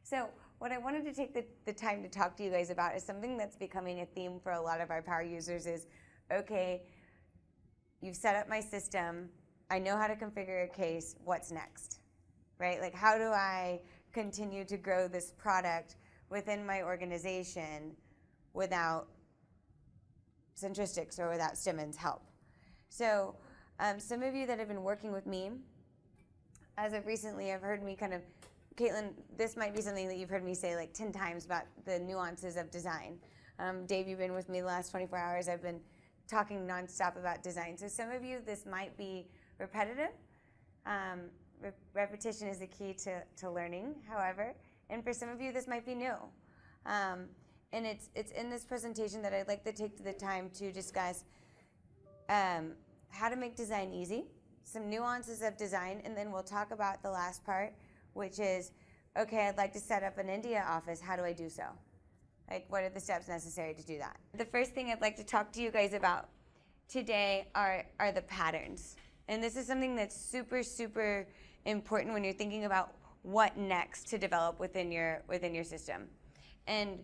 So what I wanted to take the time to talk to you guys about is something that's becoming a theme for a lot of our power users is, okay, you've set up my system, I know how to configure a case, what's next, right? Like, how do I continue to grow this product within my organization without Centristics or without Stemmons' help? So some of you that have been working with me, as of recently, have heard me kind of, Caitlin, this might be something that you've heard me say like 10 times about the nuances of design. Dave, you've been with me the last 24 hours. I've been talking nonstop about design. So some of you, this might be repetitive. Repetition is the key to learning, however. And for some of you, this might be new. And it's in this presentation that I'd like to take the time to discuss how to make design easy, some nuances of design, and then we'll talk about the last part, which is, okay, I'd like to set up an India office. How do I do so? Like, what are the steps necessary to do that? The first thing I'd like to talk to you guys about today are the patterns. And this is something that's super, super important when you're thinking about what next to develop within your system. And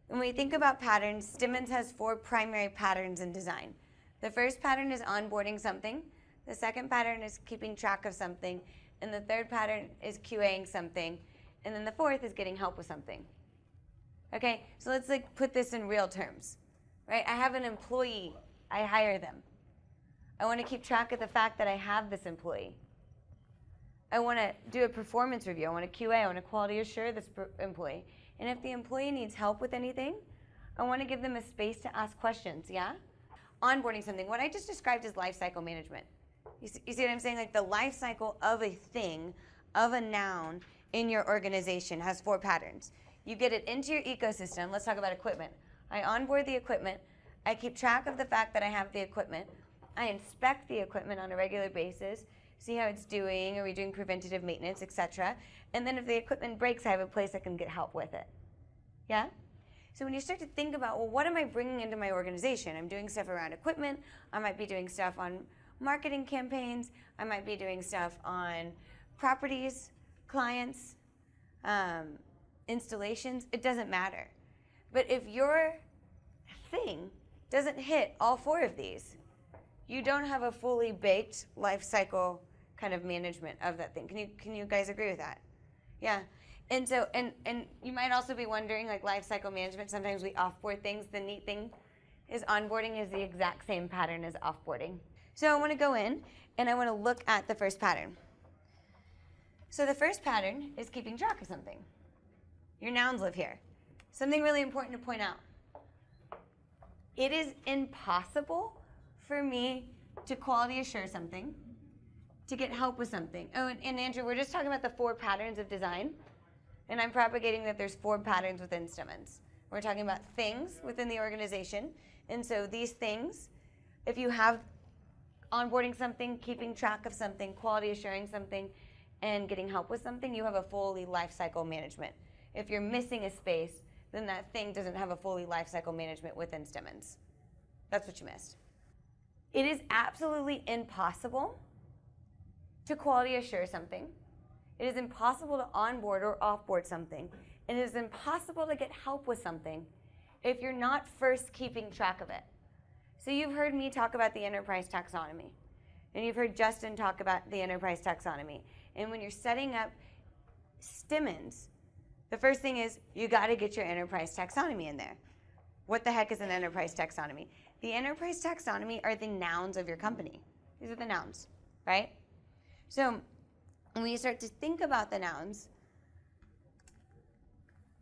when we think about patterns, Stemmons has 4 primary patterns in design. The first pattern is onboarding something. The second pattern is keeping track of something. And the third pattern is QAing something. And then the fourth is getting help with something. Okay, so let's like put this in real terms, right? I have an employee, I hire them. I want to keep track of the fact that I have this employee. I want to do a performance review. I want to QA, I want to quality assure this employee. And if the employee needs help with anything, I want to give them a space to ask questions, yeah? Onboarding something, what I just described is life cycle management. You see what I'm saying? Like the life cycle of a thing, of a noun in your organization has 4 patterns. You get it into your ecosystem. Let's talk about equipment. I onboard the equipment. I keep track of the fact that I have the equipment. I inspect the equipment on a regular basis, see how it's doing, are we doing preventative maintenance, etc. And then if the equipment breaks, I have a place I can get help with it. Yeah? So when you start to think about, well, what am I bringing into my organization? I'm doing stuff around equipment. I might be doing stuff on marketing campaigns. I might be doing stuff on properties, clients, installations. It doesn't matter. But if your thing doesn't hit all 4 of these, you don't have a fully baked life cycle kind of management of that thing. Can you guys agree with that? Yeah. And so and you might also be wondering, like life cycle management, sometimes we offboard things. The neat thing is onboarding is the exact same pattern as offboarding. So I want to go in and I want to look at the first pattern. So the first pattern is keeping track of something. Your nouns live here. Something really important to point out. It is impossible for me to quality assure something, to get help with something. Oh, and Andrew, we're just talking about the 4 patterns of design, and I'm propagating that there's 4 patterns within Stemmons. We're talking about things within the organization, and so these things, if you have onboarding something, keeping track of something, quality assuring something, and getting help with something, you have a fully life cycle management. If you're missing a space, then that thing doesn't have a fully life cycle management within Stemmons. That's what you missed. It is absolutely impossible to quality assure something. It is impossible to onboard or offboard something. And it is impossible to get help with something if you're not first keeping track of it. So you've heard me talk about the enterprise taxonomy. And you've heard Justin talk about the enterprise taxonomy. And when you're setting up Stemmons, the first thing is you got to get your enterprise taxonomy in there. What the heck is an enterprise taxonomy? The enterprise taxonomy are the nouns of your company. These are the nouns, right? So when you start to think about the nouns,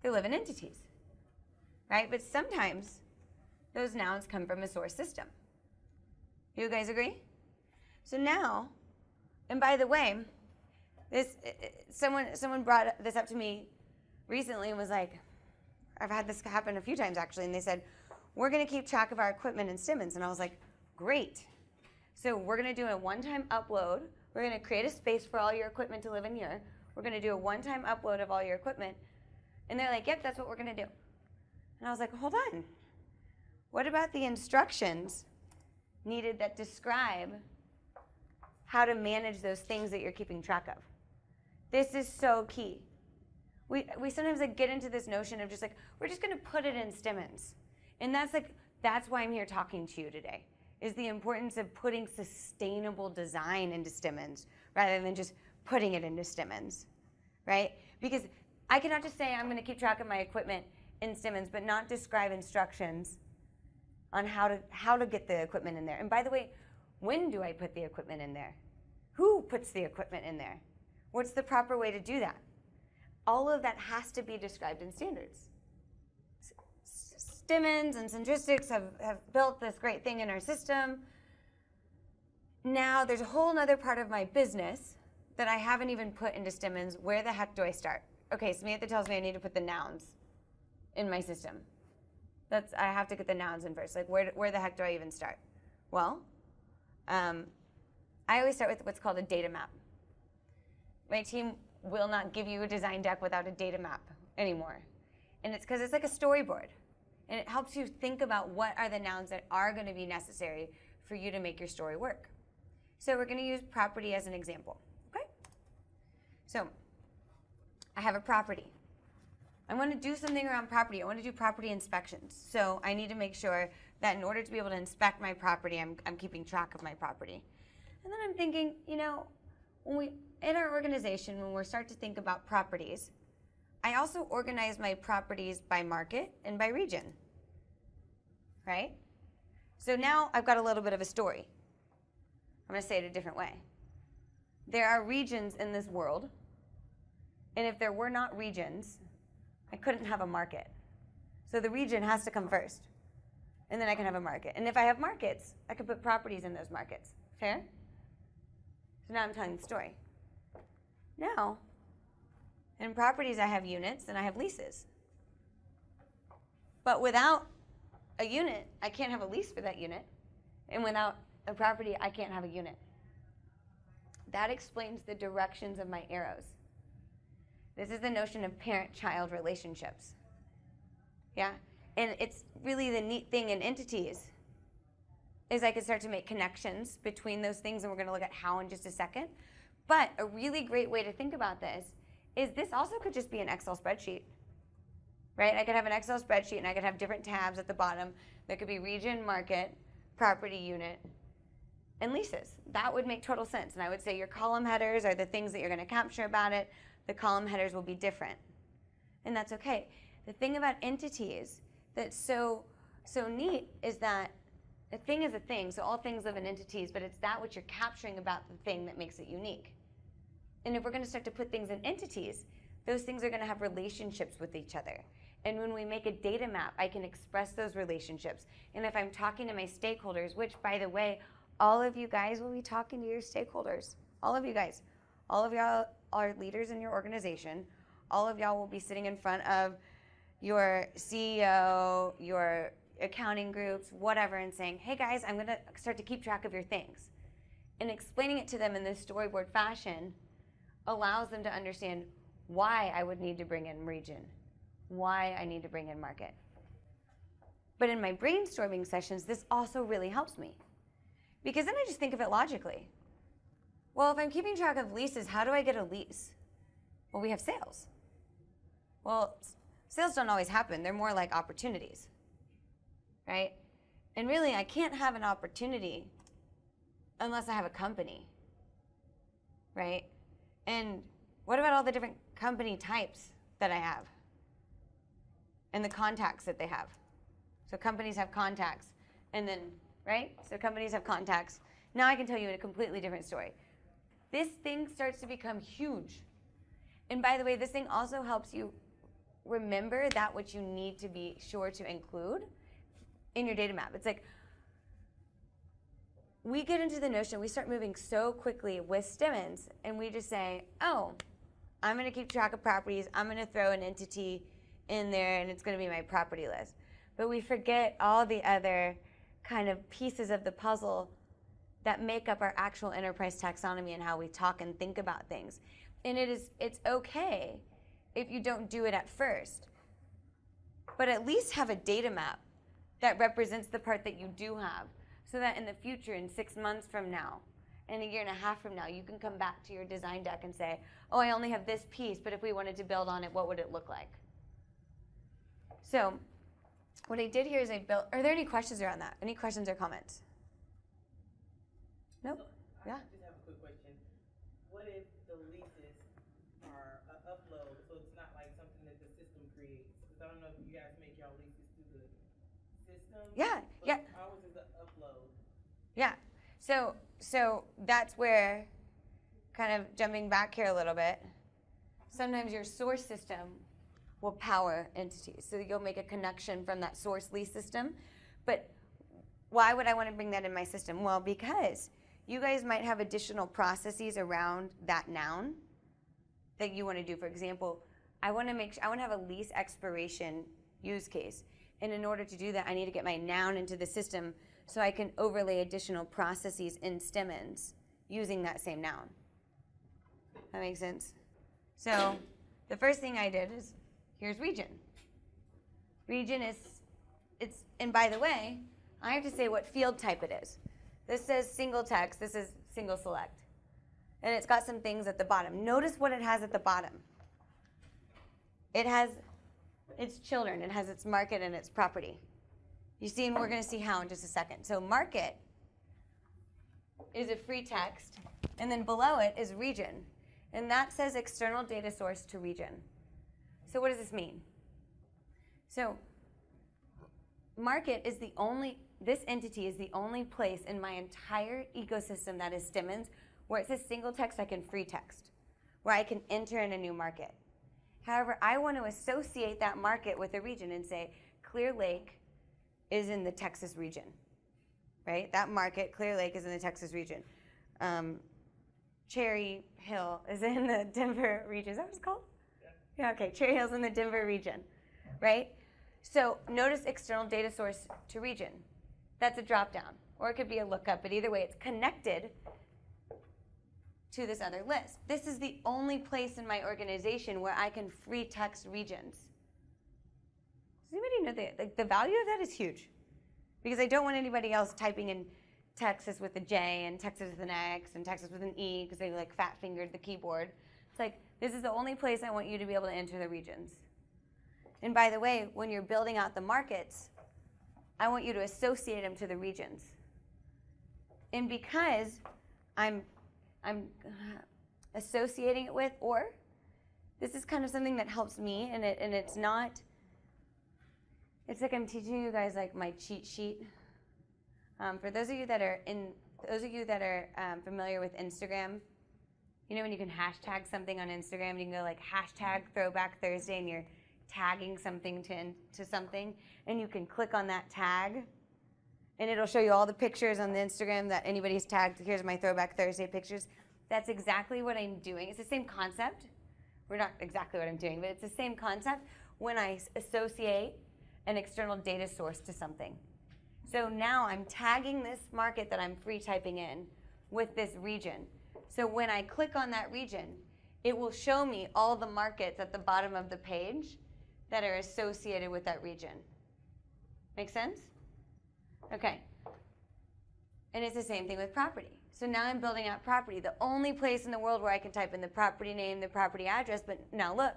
they live in entities, right? But sometimes those nouns come from a source system. You guys agree? So now, and by the way, someone brought this up to me recently and was like, I've had this happen a few times actually, and they said, we're going to keep track of our equipment in Stemmons. And I was like, great. So we're going to do a one-time upload. We're going to create a space for all your equipment to live in here. We're going to do a one-time upload of all your equipment. And they're like, yep, that's what we're going to do. And I was like, hold on. What about the instructions needed that describe how to manage those things that you're keeping track of? This is so key. We sometimes like get into this notion of just like, we're just going to put it in Stemmons. And that's why I'm here talking to you today, is the importance of putting sustainable design into Stemmons rather than just putting it into Stemmons, right? Because I cannot just say I'm going to keep track of my equipment in Stemmons, but not describe instructions on how to get the equipment in there. And by the way, when do I put the equipment in there? Who puts the equipment in there? What's the proper way to do that? All of that has to be described in standards. Stemmons and Centristics have built this great thing in our system. Now there's a whole other part of my business that I haven't even put into Stemmons. Where the heck do I start? Okay, Samantha tells me I need to put the nouns in my system. I have to get the nouns in first. Like, where the heck do I even start? Well, I always start with what's called a data map. My team will not give you a design deck without a data map anymore. And it's because it's like a storyboard. And it helps you think about what are the nouns that are going to be necessary for you to make your story work. So we're going to use property as an example. Okay? So I have a property. I want to do something around property. I want to do property inspections. So I need to make sure that in order to be able to inspect my property, I'm keeping track of my property. And then I'm thinking, you know, in our organization, when we start to think about properties, I also organize my properties by market and by region, right? So now I've got a little bit of a story. I'm going to say it a different way. There are regions in this world, and if there were not regions, I couldn't have a market. So the region has to come first, and then I can have a market. And if I have markets, I can put properties in those markets. Fair? So now I'm telling the story. Now, in properties, I have units and I have leases. But without a unit, I can't have a lease for that unit. And without a property, I can't have a unit. That explains the directions of my arrows. This is the notion of parent-child relationships. Yeah? And it's really the neat thing in entities is I can start to make connections between those things, and we're going to look at how in just a second. But a really great way to think about this is this also could just be an Excel spreadsheet, right? I could have an Excel spreadsheet and I could have different tabs at the bottom that could be region, market, property unit, and leases. That would make total sense. And I would say your column headers are the things that you're going to capture about it. The column headers will be different. And that's okay. The thing about entities that's so neat is that a thing is a thing, so all things live in entities, but it's that which you're capturing about the thing that makes it unique. And if we're going to start to put things in entities, those things are going to have relationships with each other. And when we make a data map, I can express those relationships. And if I'm talking to my stakeholders, which, by the way, all of you guys will be talking to your stakeholders. All of you guys. All of y'all are leaders in your organization. All of y'all will be sitting in front of your CEO, your accounting groups, whatever, and saying, hey guys, I'm going to start to keep track of your things. And explaining it to them in this storyboard fashion allows them to understand why I would need to bring in region, why I need to bring in market. But in my brainstorming sessions, this also really helps me. Because then I just think of it logically. Well, if I'm keeping track of leases, how do I get a lease? Well, we have sales. Well, sales don't always happen. They're more like opportunities, right? And really, I can't have an opportunity unless I have a company, right? And what about all the different company types that I have and the contacts that they have? So companies have contacts, and then, right? So companies have contacts. Now I can tell you a completely different story. This thing starts to become huge. And by the way, this thing also helps you remember that which you need to be sure to include in your data map. It's like, we get into the notion, we start moving so quickly with Stemmons, and we just say, oh, I'm going to keep track of properties. I'm going to throw an entity in there, and it's going to be my property list. But we forget all the other kind of pieces of the puzzle that make up our actual enterprise taxonomy and how we talk and think about things. And it's okay if you don't do it at first, but at least have a data map that represents the part that you do have, so that in the future, in 6 months from now, in a year and a half from now, you can come back to your design deck and say, oh, I only have this piece, but if we wanted to build on it, what would it look like? So what I did here is I built, are there any questions around that? Any questions or comments? Nope? So Yeah? I just have a quick question. What if the leases are an upload, so it's not like something that the system creates? Because I don't know if you guys make y'all leases through the system. Yeah, but yeah. Ours is an upload. Yeah. So that's where, kind of jumping back here a little bit, sometimes your source system will power entities. So you'll make a connection from that source lease system. But why would I want to bring that in my system? Well, because you guys might have additional processes around that noun that you want to do. For example, I want to have a lease expiration use case. And in order to do that, I need to get my noun into the system so I can overlay additional processes in Stemmons using that same noun. That makes sense? So the first thing I did is, here's region. Region is, and by the way, I have to say what field type it is. This says single text, this is single select. And it's got some things at the bottom. Notice what it has at the bottom. It has its children, it has its market and its property. You see, and we're going to see how in just a second. So market is a free text, and then below it is region. And that says external data source to region. So what does this mean? So market is this entity is the only place in my entire ecosystem that is Stemmons where it says single text, I can free text, where I can enter in a new market. However, I want to associate that market with a region and say Clear Lake is in the Texas region, right? That market, Clear Lake, is in the Texas region. Cherry Hill is in the Denver region. Is that what it's called? Yeah, okay. Cherry Hill's in the Denver region, right? So notice external data source to region. That's a drop down, or it could be a lookup, but either way, it's connected to this other list. This is the only place in my organization where I can free text regions. Does anybody know that the value of that is huge? Because I don't want anybody else typing in Texas with a J and Texas with an X and Texas with an E because they like fat fingered the keyboard. It's like, this is the only place I want you to be able to enter the regions. And by the way, when you're building out the markets, I want you to associate them to the regions. And because I'm associating it with, or this is kind of something that helps me, and it's not, it's like I'm teaching you guys like my cheat sheet. For those of you that are familiar with Instagram, you know when you can hashtag something on Instagram, you can go like hashtag Throwback Thursday, and you're tagging something to something, and you can click on that tag, and it'll show you all the pictures on the Instagram that anybody's tagged. Here's my Throwback Thursday pictures. That's exactly what I'm doing. It's the same concept. We're not exactly what I'm doing, but it's the same concept when I associate an external data source to something. So now I'm tagging this market that I'm free typing in with this region. So when I click on that region, it will show me all the markets at the bottom of the page that are associated with that region. Make sense? Okay. And it's the same thing with property. So now I'm building out property, the only place in the world where I can type in the property name, the property address, but now look,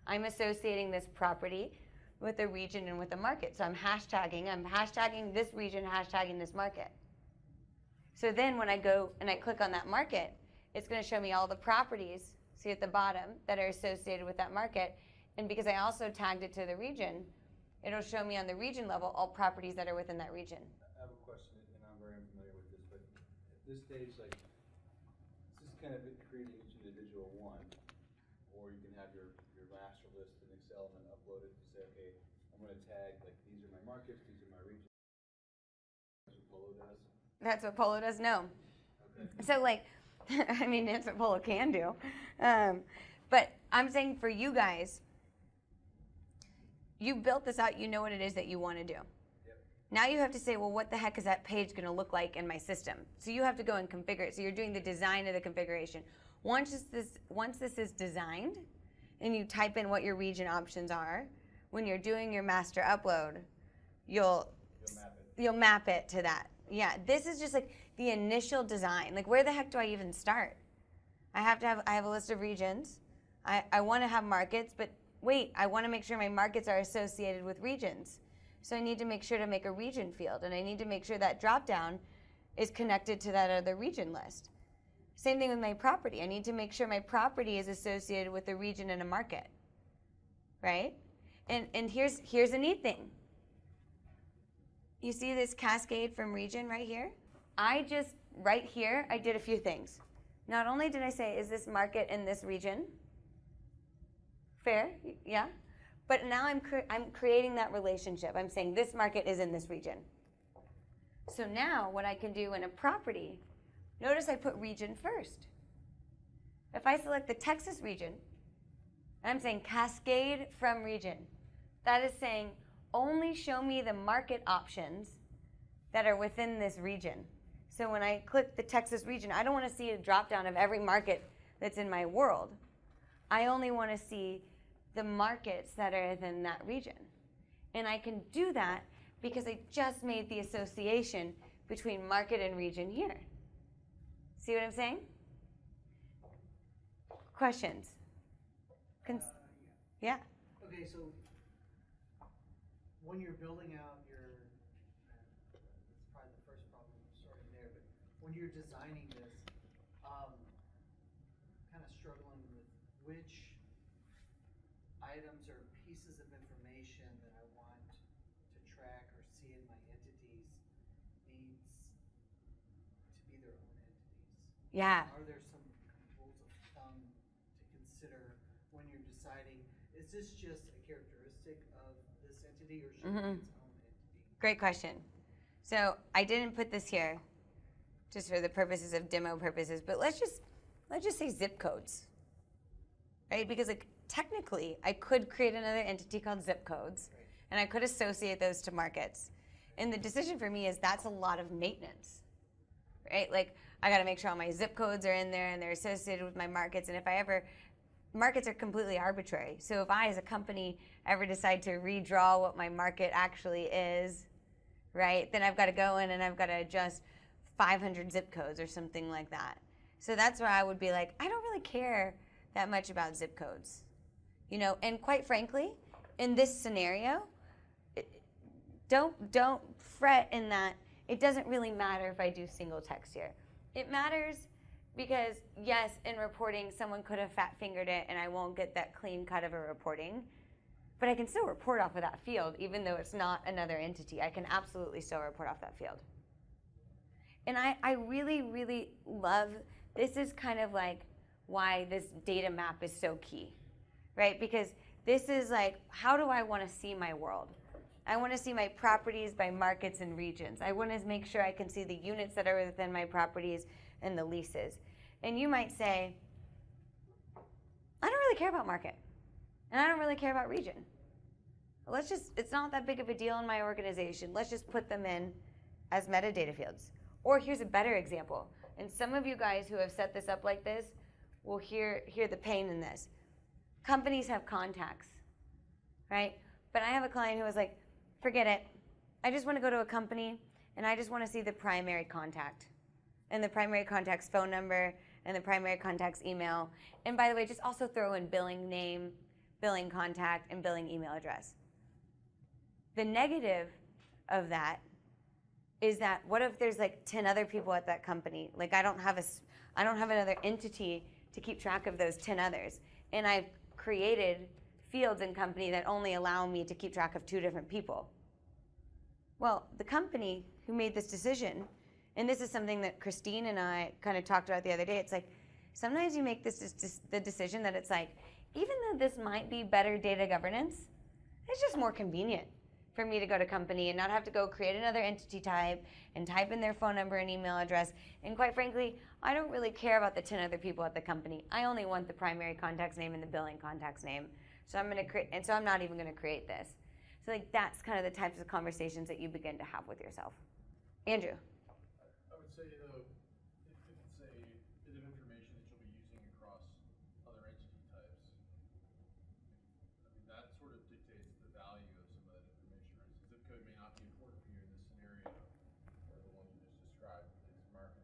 I'm associating this property with a region and with a market. So I'm hashtagging this region, hashtagging this market. So then when I go and I click on that market, it's going to show me all the properties, see at the bottom, that are associated with that market. And because I also tagged it to the region, it'll show me on the region level all properties that are within that region. I have a question, and I'm very unfamiliar with this, but at this stage, like, this is kind of creating each individual one, or you can have your master list in Excel and then upload it to say, okay, I'm going to tag, like, these are my markets, these are my regions. That's what Polo does? That's what Polo does? No. Okay. So, like, I mean, that's what Polo can do. But I'm saying for you guys, you built this out, you know what it is that you want to do. Yep. Now you have to say, well, what the heck is that page going to look like in my system? So you have to go and configure it. So you're doing the design of the configuration. Once this is designed, and you type in what your region options are, when you're doing your master upload, you'll map it to that. Yeah, this is just like, the initial design. Like, where the heck do I even start? I have a list of regions. I want to have markets, but wait, I want to make sure my markets are associated with regions. So I need to make sure to make a region field, and I need to make sure that dropdown is connected to that other region list. Same thing with my property. I need to make sure my property is associated with a region and a market, right? And here's a neat thing. You see this cascade from region right here? Right here, I did a few things. Not only did I say, is this market in this region? Fair, yeah? But now I'm creating that relationship. I'm saying this market is in this region. So now what I can do in a property, notice I put region first. If I select the Texas region, I'm saying cascade from region. That is saying only show me the market options that are within this region. So when I click the Texas region, I don't want to see a drop down of every market that's in my world. I only want to see the markets that are within that region. And I can do that because I just made the association between market and region here. See what I'm saying? Questions? Yeah. Okay, so when you're building out your, it's probably the first problem starting there, but when you're designing this, kind of struggling with which items or pieces of information that I want to track or see in my entities needs to be their own entities. Yeah. Are there some rules of thumb to consider when you're deciding, is this just a characteristic of this entity or should it be its own entity? Great question. So I didn't put this here just for the purposes of demo purposes, but let's just say zip codes, right? Because like technically I could create another entity called zip codes, and I could associate those to markets. And the decision for me is that's a lot of maintenance, right? Like I got to make sure all my zip codes are in there and they're associated with my markets. And if I ever, markets are completely arbitrary. So if I as a company ever decide to redraw what my market actually is, right, then I've got to go in and I've got to adjust 500 zip codes or something like that. So that's where I would be like, I don't really care that much about zip codes. You know, and quite frankly, in this scenario, don't fret in that it doesn't really matter if I do single text here. It matters because, yes, in reporting, someone could have fat-fingered it and I won't get that clean cut of a reporting. But I can still report off of that field, even though it's not another entity. I can absolutely still report off that field. And I really, really love, this is kind of like why this data map is so key, right? Because this is like, how do I want to see my world? I want to see my properties by markets and regions. I want to make sure I can see the units that are within my properties and the leases. And you might say, I don't really care about market. And I don't really care about region. It's not that big of a deal in my organization. Let's just put them in as metadata fields. Or here's a better example. And some of you guys who have set this up like this will hear the pain in this. Companies have contacts, right? But I have a client who was like, forget it. I just want to go to a company and I just want to see the primary contact. And the primary contact's phone number and the primary contact's email. And by the way, just also throw in billing name, billing contact, and billing email address. The negative of that is that what if there's like 10 other people at that company? Like I don't have another entity to keep track of those 10 others. And I've created fields in company that only allow me to keep track of 2 different people. Well, the company who made this decision, and this is something that Christine and I kind of talked about the other day, it's like sometimes you make the decision that it's like, even though this might be better data governance, it's just more convenient for me to go to company and not have to go create another entity type and type in their phone number and email address. And quite frankly, I don't really care about the 10 other people at the company. I only want the primary contact's name and the billing contact's name. So I'm not even going to create this. So like that's kind of the types of conversations that you begin to have with yourself. Andrew. I would say though, if it's a bit of information that you'll be using across other entity types, I mean that sort of dictates the value of some of that information, right? So zip code may not be important for you in this scenario, or the one you just described, these markets.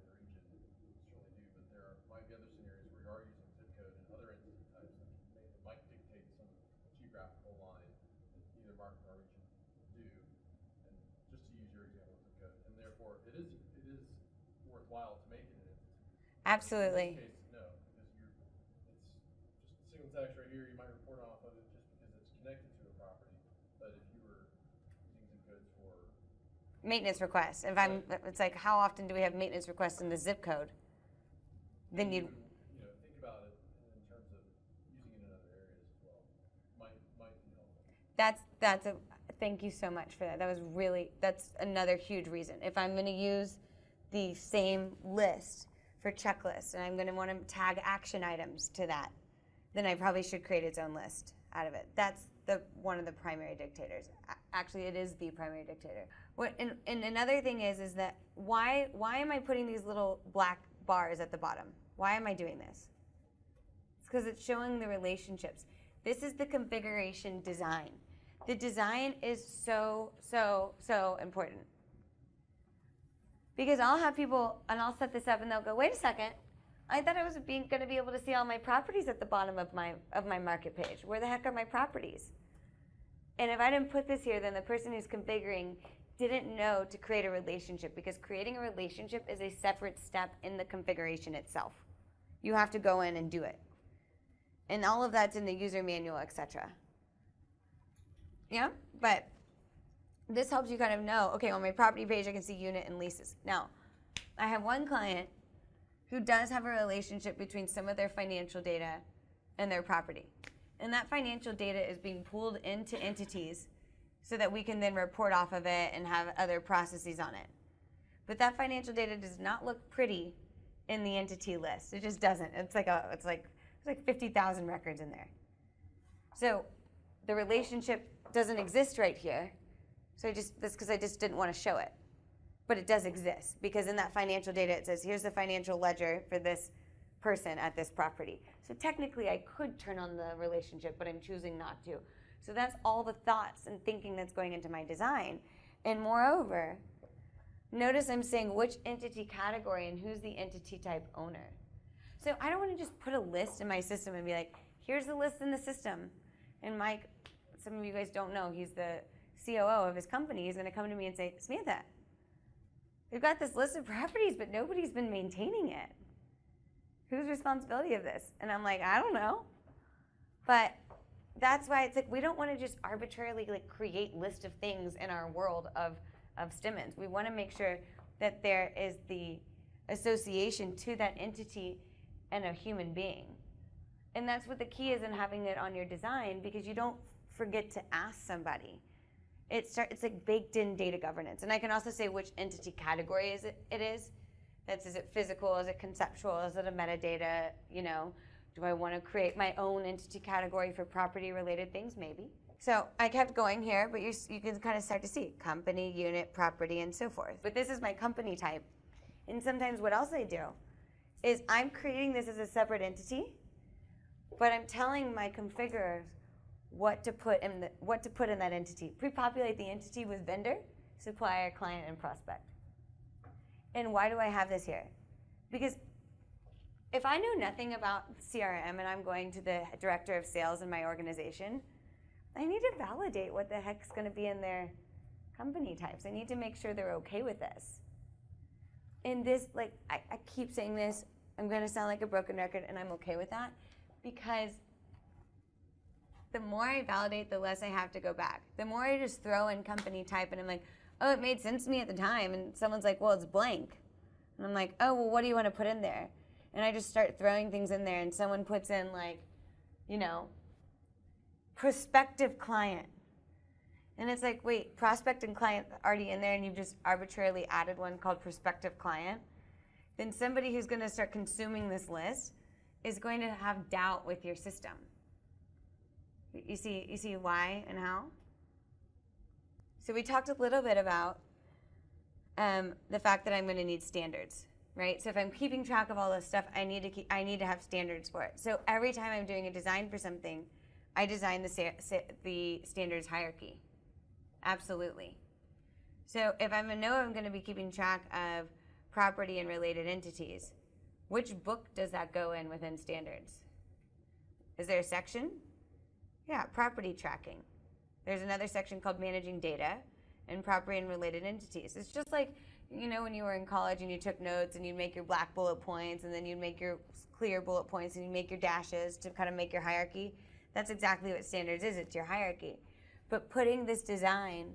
worthwhile to make it an entity. Absolutely. In this case, no, because it's just a single text right here. You might report off of it just because it's connected to a property. But if you were using zip codes for Maintenance requests. It's like, how often do we have maintenance requests in the zip code? Then you you, know, think about it in terms of using it in other areas as well. Might be helpful. thank you so much for that. That's another huge reason. If I'm going to use the same list for checklists and I'm going to want to tag action items to that, then I probably should create its own list out of it. That's one of the primary dictators. Actually, it is the primary dictator. And another thing is that why am I putting these little black bars at the bottom? Why am I doing this? It's because it's showing the relationships. This is the configuration design. The design is so, so, so important. Because I'll have people, and I'll set this up, and they'll go, wait a second, I thought I was going to be able to see all my properties at the bottom of my market page. Where the heck are my properties? And if I didn't put this here, then the person who's configuring didn't know to create a relationship, because creating a relationship is a separate step in the configuration itself. You have to go in and do it. And all of that's in the user manual, etc. Yeah, but this helps you kind of know, okay, on my property page I can see unit and leases. Now, I have one client who does have a relationship between some of their financial data and their property. And that financial data is being pulled into entities so that we can then report off of it and have other processes on it. But that financial data does not look pretty in the entity list. It just doesn't. It's like 50,000 records in there. So the relationship doesn't exist right here. So that's because I just didn't want to show it. But it does exist, because in that financial data it says, here's the financial ledger for this person at this property. So technically I could turn on the relationship, but I'm choosing not to. So that's all the thoughts and thinking that's going into my design. And moreover, notice I'm saying which entity category and who's the entity type owner. So I don't want to just put a list in my system and be like, here's the list in the system. And Mike, some of you guys don't know, he's the COO of his company. He's going to come to me and say, Samantha, we've got this list of properties, but nobody's been maintaining it. Whose responsibility of this? And I'm like, I don't know. But that's why it's like we don't want to just arbitrarily create list of things in our world of Stemmons. We want to make sure that there is the association to that entity and a human being. And that's what the key is in having it on your design, because you don't forget to ask somebody. It's like baked in data governance. And I can also say which entity category is it physical, is it conceptual, is it a metadata, do I want to create my own entity category for property related things? Maybe. So I kept going here, but you can kind of start to see company, unit, property, and so forth. But this is my company type. And sometimes what else I do is I'm creating this as a separate entity, but I'm telling my configurers what to put in that entity. Pre-populate the entity with vendor, supplier, client, and prospect. And why do I have this here? Because if I know nothing about CRM and I'm going to the director of sales in my organization, I need to validate what the heck's going to be in their company types. I need to make sure they're okay with this. And this, I keep saying this, I'm going to sound like a broken record, and I'm okay with that, because the more I validate, the less I have to go back. The more I just throw in company type, and I'm like, oh, it made sense to me at the time, and someone's like, well, it's blank. And I'm like, oh, well, what do you want to put in there? And I just start throwing things in there, and someone puts in prospective client. And it's like, wait, prospect and client already in there, and you've just arbitrarily added one called prospective client. Then somebody who's going to start consuming this list is going to have doubt with your system. You see why and how? So we talked a little bit about the fact that I'm going to need standards, right? So if I'm keeping track of all this stuff, I need to have standards for it. So every time I'm doing a design for something, I design the standards hierarchy. Absolutely. So if I'm going to be keeping track of property and related entities, which book does that go in within standards? Is there a section? Yeah, property tracking. There's another section called managing data and property and related entities. It's just like you know, when you were in college and you took notes and you'd make your black bullet points and then you'd make your clear bullet points and you'd make your dashes to kind of make your hierarchy. That's exactly what standards is. It's your hierarchy. But putting this design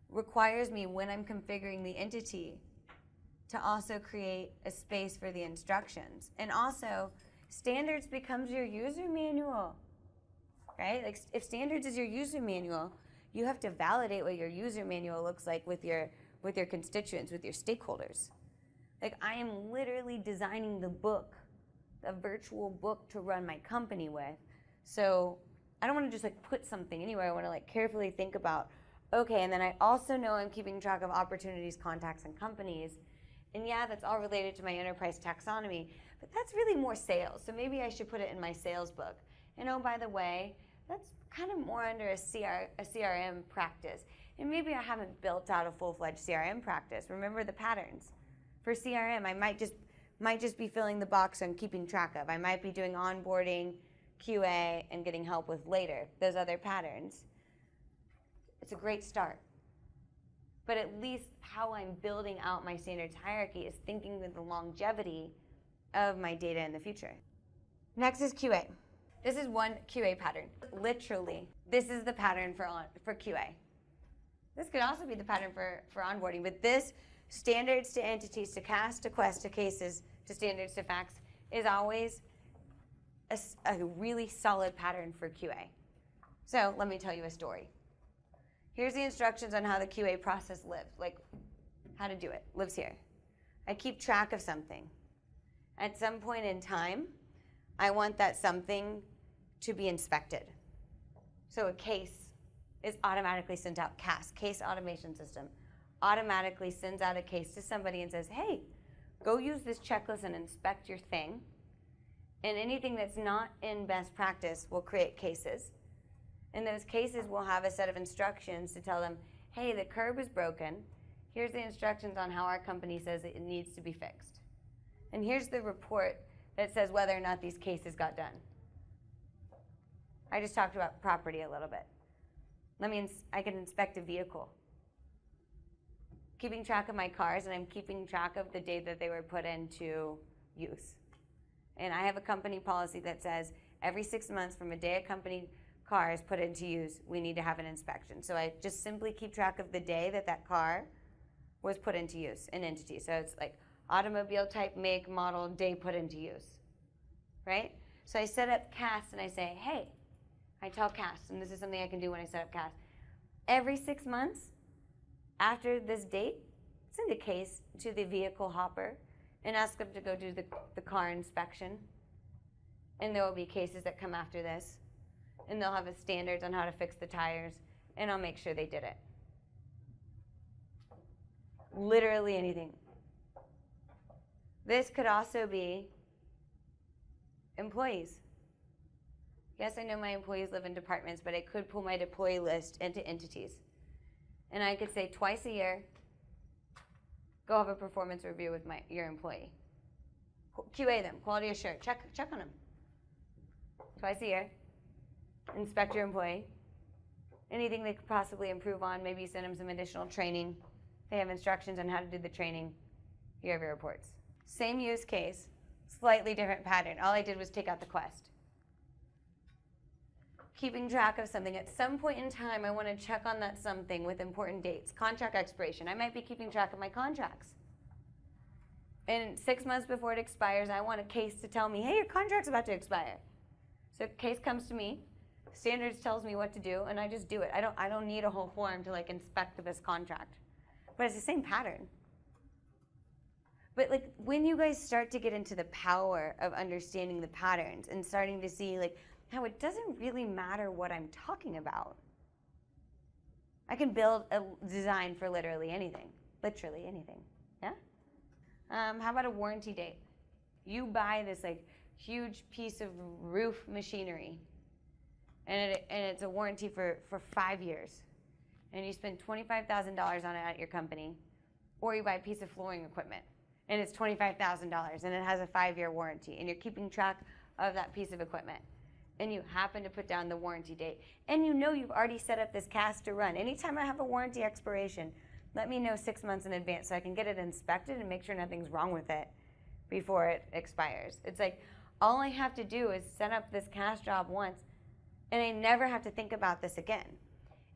requires me, when I'm configuring the entity, to also create a space for the instructions. And also, standards becomes your user manual, right? Like, if standards is your user manual, you have to validate what your user manual looks like with your constituents, with your stakeholders. Like, I am literally designing the book, a virtual book to run my company with. So I don't want to just like put something anywhere. I want to like carefully think about, okay, and then I also know I'm keeping track of opportunities, contacts, and companies. And yeah, that's all related to my enterprise taxonomy, but that's really more sales. So maybe I should put it in my sales book. And oh, by the way, that's kind of more under a CRM practice. And maybe I haven't built out a full-fledged CRM practice. Remember the patterns. For CRM, I might just be filling the box on keeping track of. I might be doing onboarding, QA, and getting help with later, those other patterns. It's a great start. But at least how I'm building out my standards hierarchy is thinking with the longevity of my data in the future. Next is QA. This is one QA pattern. Literally, this is the pattern for QA. This could also be the pattern for onboarding, but this standards to entities, to CAS, to Quest, to cases, to standards to facts is always a really solid pattern for QA. So let me tell you a story. Here's the instructions on how the QA process lived, like how to do it, lives here. I keep track of something. At some point in time, I want that something to be inspected. So a case is automatically sent out. CAS, Case Automation System, automatically sends out a case to somebody and says, hey, go use this checklist and inspect your thing. And anything that's not in best practice will create cases. And those cases will have a set of instructions to tell them, hey, the curb is broken. Here's the instructions on how our company says it needs to be fixed. And here's the report that says whether or not these cases got done. I just talked about property a little bit. I can inspect a vehicle. Keeping track of my cars, and I'm keeping track of the day that they were put into use. And I have a company policy that says every 6 months from a day a company car is put into use, we need to have an inspection. So I just simply keep track of the day that car was put into use, an entity. So it's like automobile type, make, model, day put into use, right? So I set up CAS and I say, hey, I tell CAS, and this is something I can do when I set up CAS, every 6 months after this date, send a case to the vehicle hopper and ask them to go do the car inspection. And there will be cases that come after this. And they'll have a standards on how to fix the tires, and I'll make sure they did it. Literally anything. This could also be employees. Yes, I know my employees live in departments, but I could pull my employee list into entities. And I could say twice a year, go have a performance review with your employee. QA them, quality assurance, check on them. Twice a year. Inspect your employee. Anything they could possibly improve on, maybe send them some additional training. They have instructions on how to do the training. Here are your reports. Same use case, slightly different pattern. All I did was take out the Quest. Keeping track of something. At some point in time, I want to check on that something with important dates. Contract expiration. I might be keeping track of my contracts. And 6 months before it expires, I want a case to tell me, hey, your contract's about to expire. So a case comes to me. Standards tells me what to do, and I just do it. I don't need a whole form to like inspect this contract. But it's the same pattern. But like when you guys start to get into the power of understanding the patterns and starting to see like how it doesn't really matter what I'm talking about. I can build a design for literally anything. Literally anything. Yeah? How about a warranty date? You buy this like huge piece of roof machinery. And it's a warranty for 5 years. And you spend $25,000 on it at your company. Or you buy a piece of flooring equipment. And it's $25,000 and it has a 5-year warranty. And you're keeping track of that piece of equipment. And you happen to put down the warranty date. And you know you've already set up this CAS to run. Anytime I have a warranty expiration, let me know 6 months in advance so I can get it inspected and make sure nothing's wrong with it before it expires. It's like, all I have to do is set up this cash job once, and I never have to think about this again,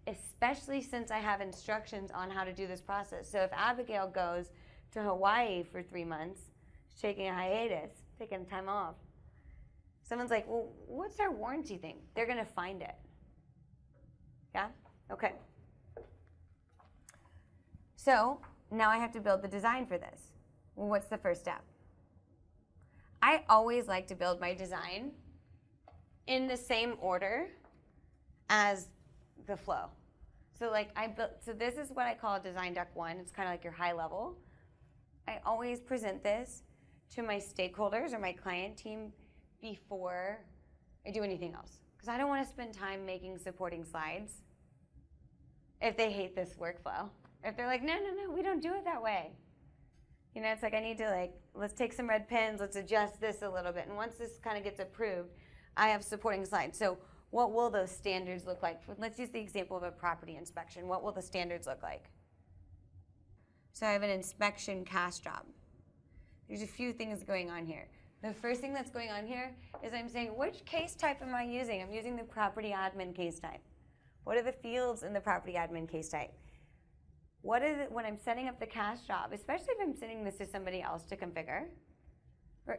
especially since I have instructions on how to do this process. So if Abigail goes to Hawaii for 3 months, she's taking a hiatus, taking time off, someone's like, well, what's our warranty thing? They're going to find it. Yeah? Okay. So now I have to build the design for this. Well, what's the first step? I always like to build my design in the same order as the flow. So like so this is what I call design deck 1. It's kind of like your high level. I always present this to my stakeholders or my client team before I do anything else. Because I don't want to spend time making supporting slides if they hate this workflow. If they're like, no, we don't do it that way. You know, it's like I need to like, let's take some red pens, let's adjust this a little bit. And once this kind of gets approved, I have supporting slides. So what will those standards look like? Let's use the example of a property inspection. What will the standards look like? So I have an inspection cash job. There's a few things going on here. The first thing that's going on here is I'm saying, which case type am I using? I'm using the property admin case type. What are the fields in the property admin case type? What is it when I'm setting up the cash job, especially if I'm sending this to somebody else to configure,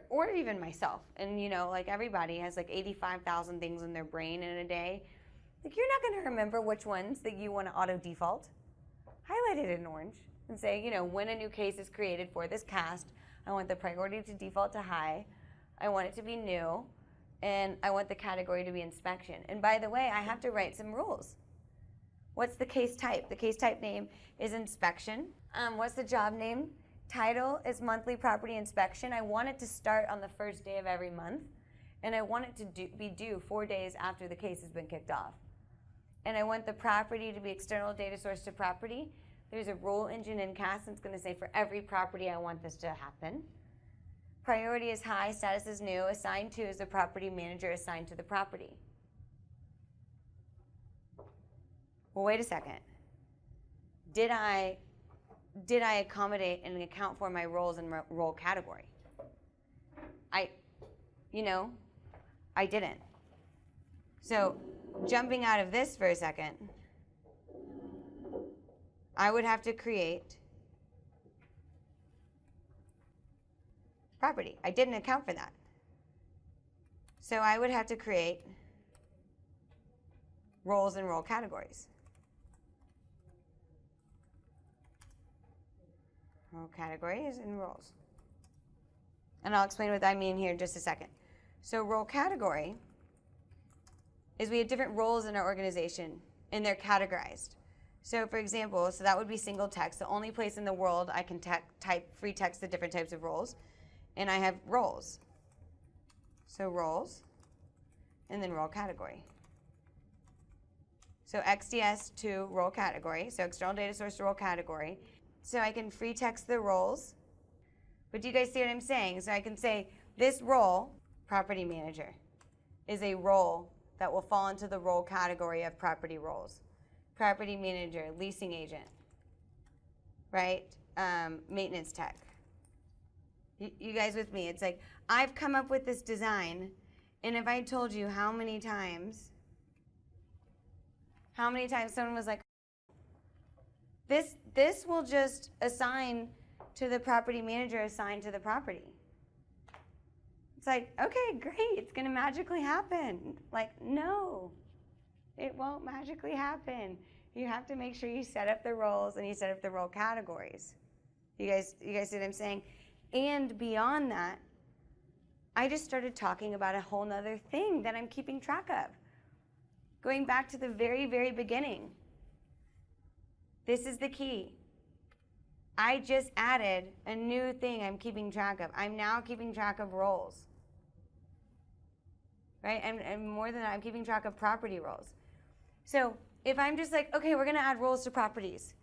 or even myself. And you know, like everybody has like 85,000 things in their brain in a day. Like you're not going to remember which ones that you want to auto default. Highlight it in orange and say, you know, when a new case is created for this cast, I want the priority to default to high. I want it to be new, and I want the category to be inspection. And by the way, I have to write some rules. What's the case type? The case type name is inspection. What's the job name? Title is monthly property inspection. I want it to start on the first day of every month, and I want it to be due 4 days after the case has been kicked off. And I want the property to be external data source to property. There's a rule engine in CAS, and it's going to say for every property I want this to happen. Priority is high, status is new, assigned to is the property manager assigned to the property. Well, wait a second. Did I accommodate and account for my roles and role category? I didn't. So jumping out of this for a second, I would have to create property. I didn't account for that. So I would have to create roles and role categories. Role categories and roles. And I'll explain what I mean here in just a second. So role category is we have different roles in our organization, and they're categorized. So for example, so that would be single text, the only place in the world I can type free text the different types of roles. And I have roles. So roles, and then role category. So XDS to role category, so external data source to role category. So I can free text the roles. But do you guys see what I'm saying? So I can say this role, property manager, is a role that will fall into the role category of property roles. Property manager, leasing agent, right? Maintenance tech. You guys with me? It's like I've come up with this design, and if I told you how many times someone was like, this will just assign to the property manager assigned to the property. It's like, okay, great, it's going to magically happen. Like, no, it won't magically happen. You have to make sure you set up the roles and you set up the role categories. You guys see what I'm saying? And beyond that, I just started talking about a whole nother thing that I'm keeping track of. Going back to the very, very beginning. This is the key. I just added a new thing I'm keeping track of. I'm now keeping track of roles. Right? And more than that, I'm keeping track of property roles. So if I'm just like, okay, we're going to add roles to properties,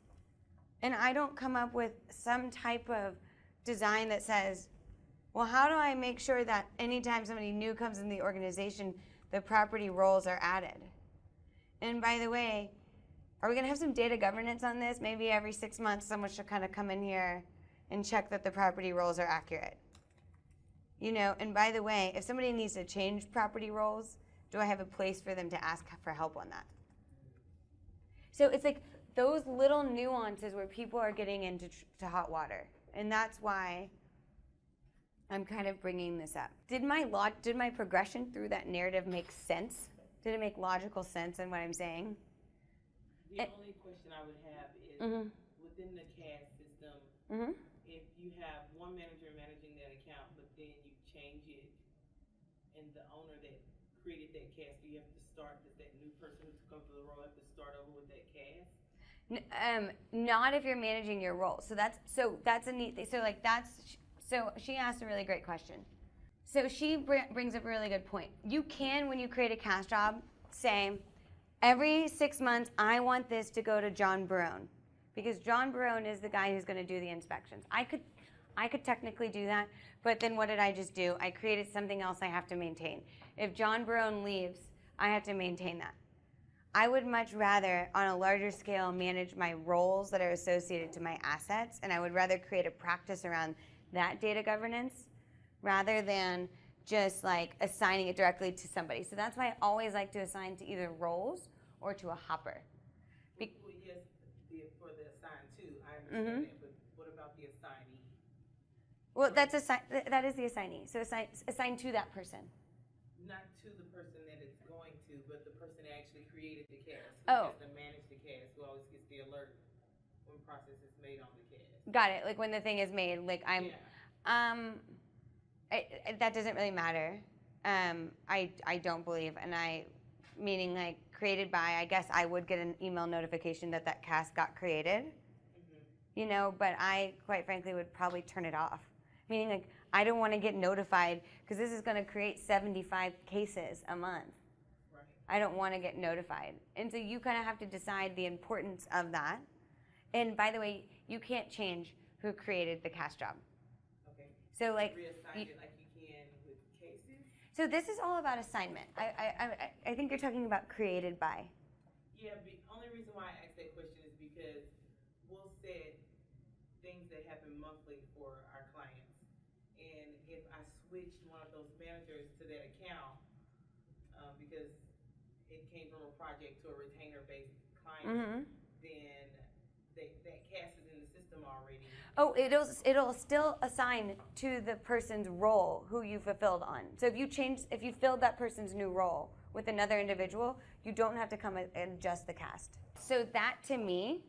and I don't come up with some type of design that says, well, how do I make sure that anytime somebody new comes in the organization, the property roles are added? And by the way, are we going to have some data governance on this? Maybe every 6 months someone should kind of come in here and check that the property roles are accurate. You know, and by the way, if somebody needs to change property roles, do I have a place for them to ask for help on that? So it's like those little nuances where people are getting into to hot water. And that's why I'm kind of bringing this up. Did my progression through that narrative make sense? Did it make logical sense in what I'm saying? The only question I would have is within the CAS system, if you have one manager managing that account, but then you change it, and the owner that created that CAS, do you have to start? Does that new person who took over the role have to start over with that CAS? Not if you're managing your role. So that's a neat thing. So she asked a really great question. So she brings up a really good point. You can, when you create a CAS job, say, every 6 months, I want this to go to John Barone, because John Barone is the guy who's going to do the inspections. I could technically do that, but then what did I just do? I created something else I have to maintain. If John Barone leaves, I have to maintain that. I would much rather, on a larger scale, manage my roles that are associated to my assets, and I would rather create a practice around that data governance rather than just like assigning it directly to somebody. So that's why I always like to assign to either roles or to a hopper. Well, yes, for the assigned to, I understand that, but what about the assignee? Well, that is the assignee. So assign to that person. Not to the person that it's going to, but the person that actually created the CAS. Oh. Who has to manage the CAS, who always gets the alert when process is made on the CAS. Got it. Like when the thing is made, like that doesn't really matter. I don't believe, meaning like created by, I guess I would get an email notification that CAS got created, you know, but I quite frankly would probably turn it off. Meaning like I don't want to get notified because this is going to create 75 cases a month. Right. I don't want to get notified. And so you kind of have to decide the importance of that. And by the way, you can't change who created the CAS job. Okay. So like Reassign it like you can with cases? So this is all about assignment. I think you're talking about created by. Yeah, the only reason why I asked that question is because we'll set things that happen monthly for our clients. And if I switched one of those managers to that account, because it came from a project to a retainer-based client, then that CAS is in the system already. Oh, it'll still assign to the person's role who you fulfilled on. So if you filled that person's new role with another individual, you don't have to come and adjust the cast. So that to me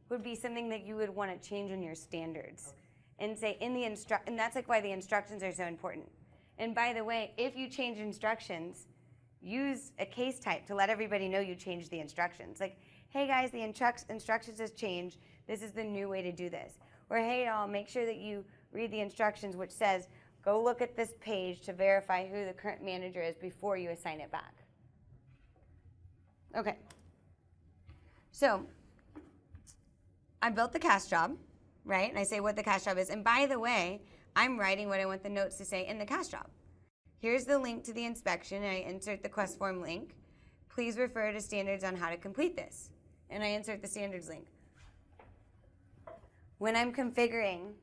would be something that you would want to change in your standards. And say and that's like why the instructions are so important. And by the way, if you change instructions, use a case type to let everybody know you changed the instructions. Like, hey guys, the instructions has changed. This is the new way to do this. Or hey y'all, make sure that you read the instructions which says, go look at this page to verify who the current manager is before you assign it back. Okay. So, I built the CAS job, right? And I say what the CAS job is. And by the way, I'm writing what I want the notes to say in the CAS job. Here's the link to the inspection, and I insert the quest form link. Please refer to standards on how to complete this. And I insert the standards link. When I'm configuring,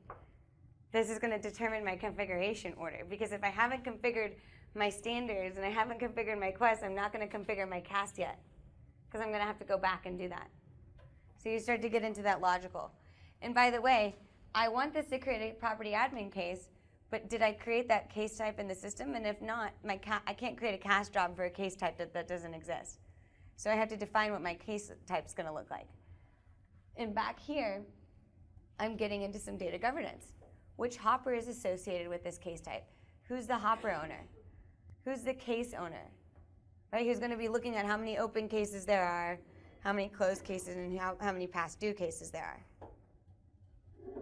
this is going to determine my configuration order. Because if I haven't configured my standards and I haven't configured my quest, I'm not going to configure my cast yet. Because I'm going to have to go back and do that. So you start to get into that logical. And by the way, I want this to create a property admin case, but did I create that case type in the system? And if not, I can't create a CAS job for a case type that doesn't exist. So I have to define what my case type is going to look like. And back here, I'm getting into some data governance. Which hopper is associated with this case type? Who's the hopper owner? Who's the case owner? Right? Who's going to be looking at how many open cases there are, how many closed cases, and how many past due cases there are.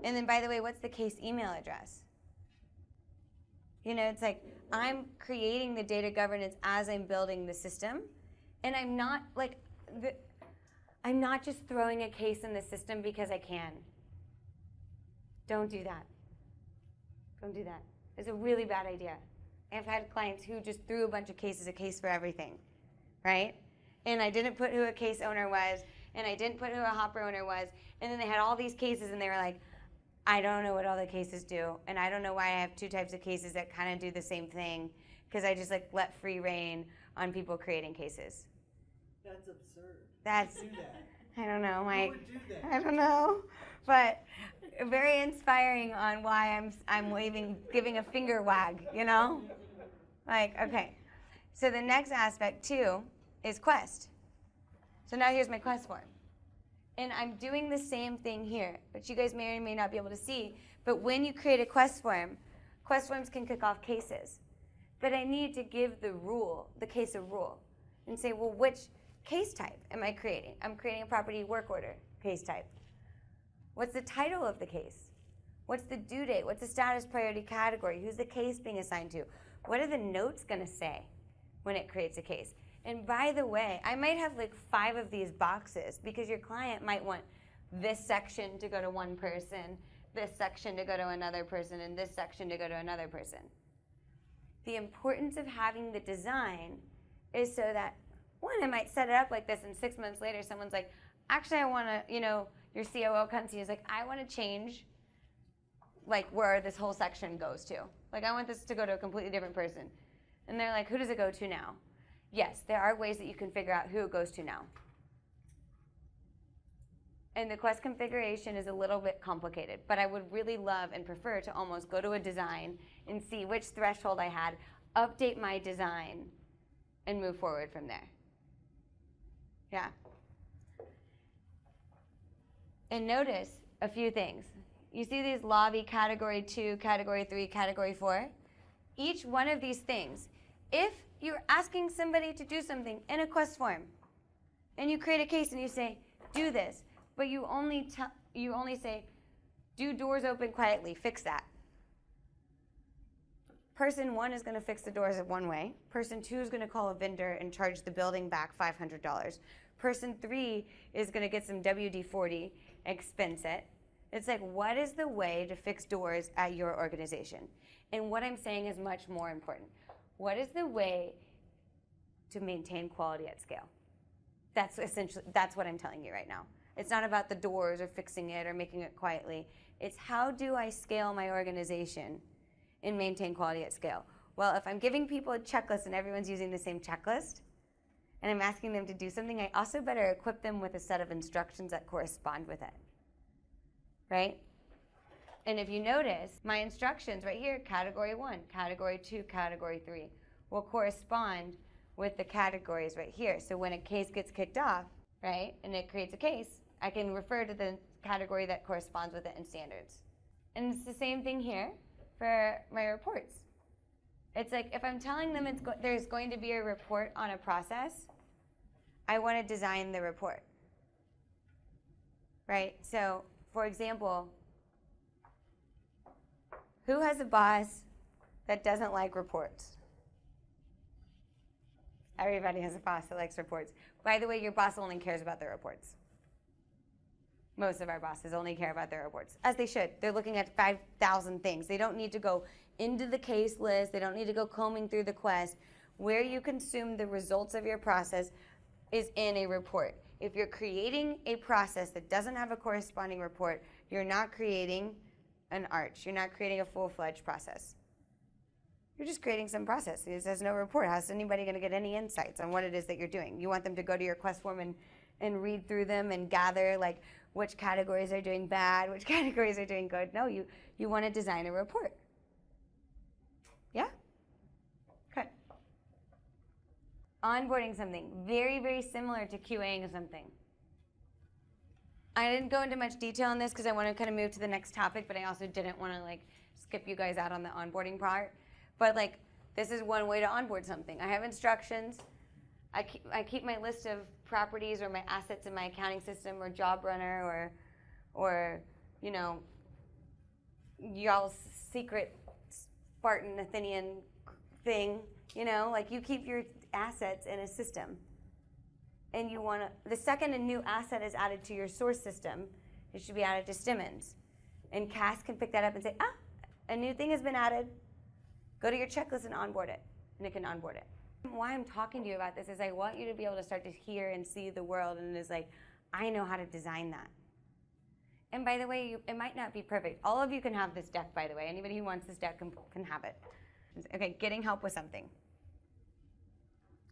And then, by the way, what's the case email address? You know, it's like I'm creating the data governance as I'm building the system, and I'm not just throwing a case in the system because I can. Don't do that. Don't do that. It's a really bad idea. I've had clients who just threw a bunch of cases, a case for everything, right? And I didn't put who a case owner was, and I didn't put who a hopper owner was, and then they had all these cases, and they were like, I don't know what all the cases do, and I don't know why I have 2 types of cases that kind of do the same thing, because I just like let free reign on people creating cases. That's absurd. That's, Who would do that? I don't know, Who Mike. would do that? I don't know, but very inspiring on why I'm waving, giving a finger wag, you know? Like, okay. So the next aspect too is quest. So now here's my quest form. And I'm doing the same thing here, but you guys may or may not be able to see. But when you create a quest forms can kick off cases. But I need to give the case a rule, and say, well, which case type am I creating? I'm creating a property work order case type. What's the title of the case? What's the due date? What's the status priority category? Who's the case being assigned to? What are the notes going to say when it creates a case? And by the way, I might have like 5 of these boxes because your client might want this section to go to one person, this section to go to another person, and this section to go to another person. The importance of having the design is so that, one, I might set it up like this, and 6 months later someone's like, actually I want to, your COO comes to you and is like, I want to change like where this whole section goes to. Like, I want this to go to a completely different person. And they're like, who does it go to now? Yes, there are ways that you can figure out who it goes to now. And the quest configuration is a little bit complicated, but I would really love and prefer to almost go to a design and see which threshold I had, update my design, and move forward from there. Yeah. And notice a few things. You see these lobby category 2, category 3, category 4? Each one of these things, if you're asking somebody to do something in a quest form, and you create a case and you say, do this, but you only say, do doors open quietly, fix that. Person 1 is going to fix the doors one way. Person 2 is going to call a vendor and charge the building back $500. Person 3 is going to get some WD-40, expense it. It's like, what is the way to fix doors at your organization? And what I'm saying is much more important. What is the way to maintain quality at scale? That's what I'm telling you right now. It's not about the doors or fixing it or making it quietly. It's how do I scale my organization and maintain quality at scale? Well, if I'm giving people a checklist and everyone's using the same checklist, and I'm asking them to do something, I also better equip them with a set of instructions that correspond with it. Right? And if you notice, my instructions right here, category 1, category 2, category 3, will correspond with the categories right here. So when a case gets kicked off, right, and it creates a case, I can refer to the category that corresponds with it in standards. And it's the same thing here for my reports. It's like if I'm telling them there's going to be a report on a process, I want to design the report. Right? So, for example, who has a boss that doesn't like reports? Everybody has a boss that likes reports. By the way, your boss only cares about their reports. Most of our bosses only care about their reports, as they should. They're looking at 5,000 things. They don't need to go into the case list. They don't need to go combing through the quest. Where you consume the results of your process is in a report. If you're creating a process that doesn't have a corresponding report, you're not creating an arch. You're not creating a full-fledged process. You're just creating some process. It has no report. How's anybody going to get any insights on what it is that you're doing? You want them to go to your quest form and read through them and gather like which categories are doing bad, which categories are doing good. No, you want to design a report. Yeah? Okay. Onboarding something. Very, very similar to QAing something. I didn't go into much detail on this because I want to kind of move to the next topic, but I also didn't want to like skip you guys out on the onboarding part. But like, this is one way to onboard something. I have instructions. I keep my list of properties or my assets in my accounting system or job runner or you know, y'all's secret Spartan Athenian thing, you know, like you keep your assets in a system. And you want to, the second a new asset is added to your source system, it should be added to Stemmons. And Cass can pick that up and say, a new thing has been added. Go to your checklist and onboard it. And it can onboard it. Why I'm talking to you about this is I want you to be able to start to hear and see the world, and it's like, I know how to design that. And by the way, it might not be perfect. All of you can have this deck, by the way. Anybody who wants this deck can have it. Okay, getting help with something.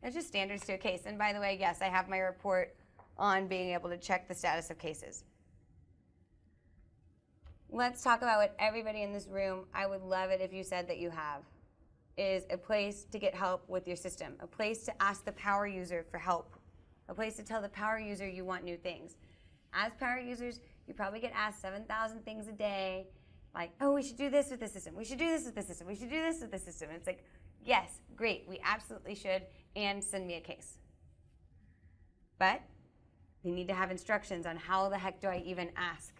It's just standards to a case. And by the way, yes, I have my report on being able to check the status of cases. Let's talk about what everybody in this room, I would love it if you said that you have, is a place to get help with your system, a place to ask the power user for help, a place to tell the power user you want new things. As power users, you probably get asked 7,000 things a day, like, oh, we should do this with the system, we should do this with the system, we should do this with the system. And it's like, yes, great, we absolutely should, and send me a case. But they need to have instructions on how the heck do I even ask.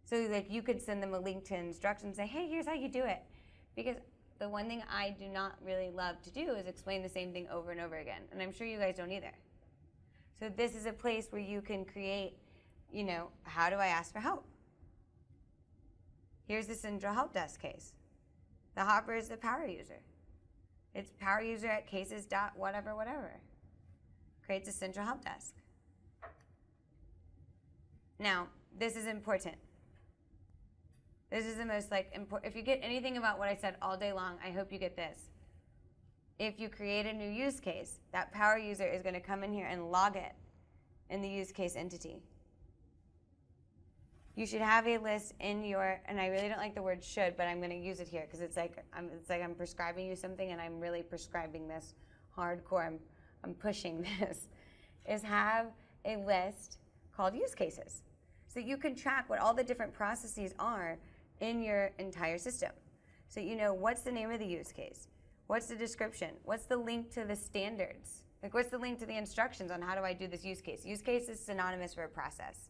So like you could send them a link to instructions and say, hey, here's how you do it. Because the one thing I do not really love to do is explain the same thing over and over again. And I'm sure you guys don't either. So this is a place where you can create, how do I ask for help? Here's the central help desk case. The hopper is the power user. It's power user at cases dot whatever. Creates a central help desk. Now, this is important. This is the most important. If you get anything about what I said all day long, I hope you get this. If you create a new use case, that power user is going to come in here and log it in the use case entity. You should have a list in your, and I really don't like the word should, but I'm going to use it here because it's like I'm prescribing you something, and I'm really prescribing this hardcore. I'm pushing this. Is have a list called use cases, so you can track what all the different processes are in your entire system. So you know what's the name of the use case, what's the description, what's the link to the standards, like what's the link to the instructions on how do I do this use case. Use case is synonymous for a process,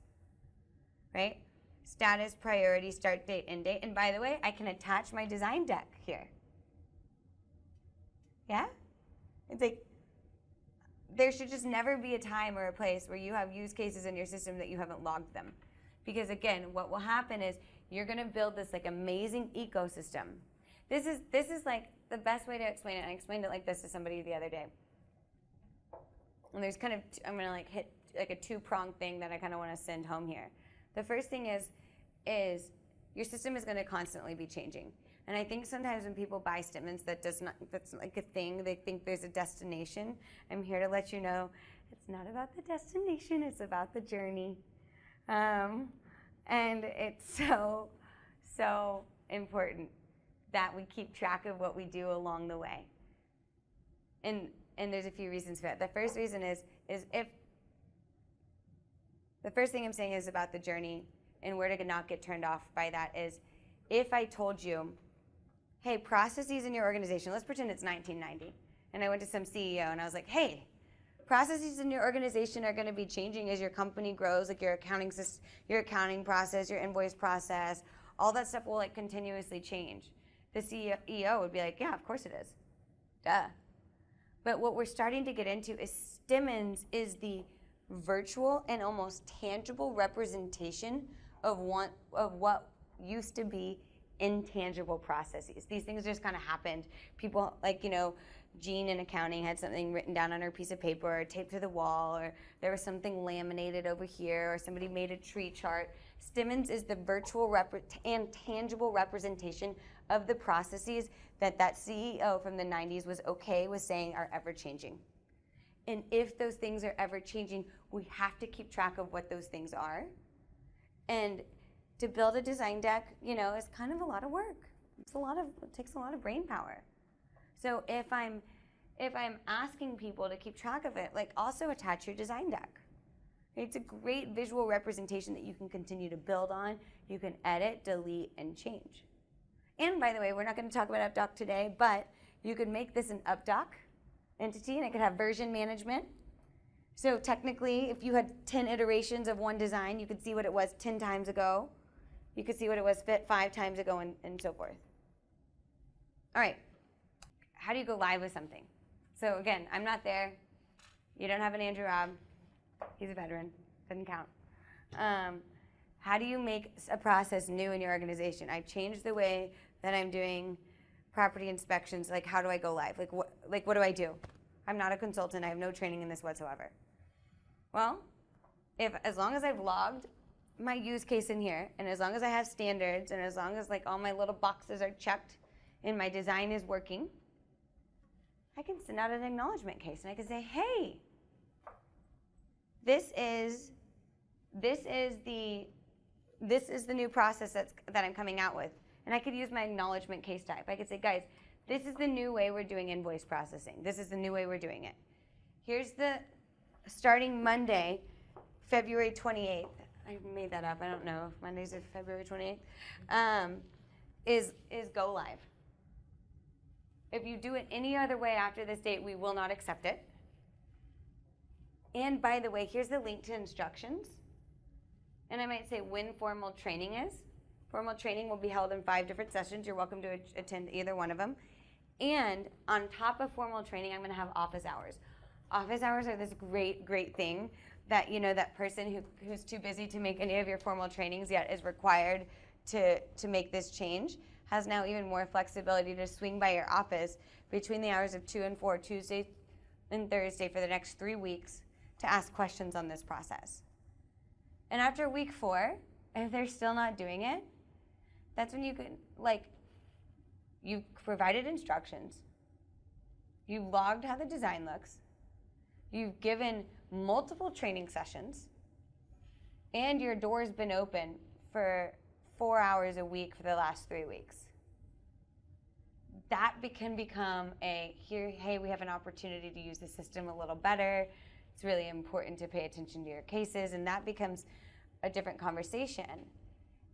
right? Status, priority, start date, end date. And by the way, I can attach my design deck here. Yeah? It's like, there should just never be a time or a place where you have use cases in your system that you haven't logged them. Because again, what will happen is you're going to build this like amazing ecosystem. This is like the best way to explain it. I explained it like this to somebody the other day. And there's kind of, I'm going to like hit like a two-pronged thing that I kind of want to send home here. The first thing is your system is going to constantly be changing. And I think sometimes when people buy Stemmons, that's like a thing. They think there's a destination. I'm here to let you know it's not about the destination. It's about the journey. And it's so important that we keep track of what we do along the way. And there's a few reasons for that. The first reason is if the first thing I'm saying is about the journey, and where to not get turned off by that is if I told you, hey, processes in your organization, let's pretend it's 1990, and I went to some CEO and I was like, hey, processes in your organization are going to be changing as your company grows, like your accounting process, your invoice process, all that stuff will like continuously change. The CEO would be like, yeah, of course it is. Duh. But what we're starting to get into is Stemmons is the virtual and almost tangible representation of what used to be intangible processes. These things just kind of happened. People like, Jean in accounting had something written down on her piece of paper or taped to the wall, or there was something laminated over here, or somebody made a tree chart. Stemmons is the virtual and tangible representation of the processes that CEO from the 90s was okay with saying are ever changing. And if those things are ever changing, we have to keep track of what those things are. And to build a design deck, is kind of a lot of work. It takes a lot of brain power. So if I'm asking people to keep track of it, like also attach your design deck. It's a great visual representation that you can continue to build on. You can edit, delete, and change. And by the way, we're not going to talk about UpDoc today, but you could make this an UpDoc entity, and it could have version management. So technically, if you had 10 iterations of one design, you could see what it was 10 times ago. You could see what it was 5 times ago, and so forth. All right. How do you go live with something? So again, I'm not there. You don't have an Andrew Robb. He's a veteran. Doesn't count. How do you make a process new in your organization? I've changed the way that I'm doing property inspections. Like, how do I go live? What do I do? I'm not a consultant. I have no training in this whatsoever. Well, as long as I've logged my use case in here, and as long as I have standards, and as long as like all my little boxes are checked and my design is working, I can send out an acknowledgement case and I can say, hey, this is the new process that I'm coming out with. And I could use my acknowledgement case type. I could say, guys, this is the new way we're doing invoice processing. This is the new way we're doing it. Here's the starting Monday, February 28th. I made that up. I don't know if Mondays are February 28th. Is go live. If you do it any other way after this date, we will not accept it. And by the way, here's the link to instructions. And I might say when formal training is. Formal training will be held in 5 different sessions. You're welcome to attend either one of them. And on top of formal training, I'm going to have office hours. Office hours are this great, great thing that, you know, that person who's too busy to make any of your formal trainings yet is required to make this change has now even more flexibility to swing by your office between the hours of 2 and 4, Tuesday and Thursday for the next 3 weeks to ask questions on this process. And after week 4, if they're still not doing it, that's when you can, like, you've provided instructions, you've logged how the design looks, you've given multiple training sessions, and your door's been open for 4 hours a week for the last 3 weeks. That can become hey, we have an opportunity to use the system a little better. It's really important to pay attention to your cases, and that becomes a different conversation.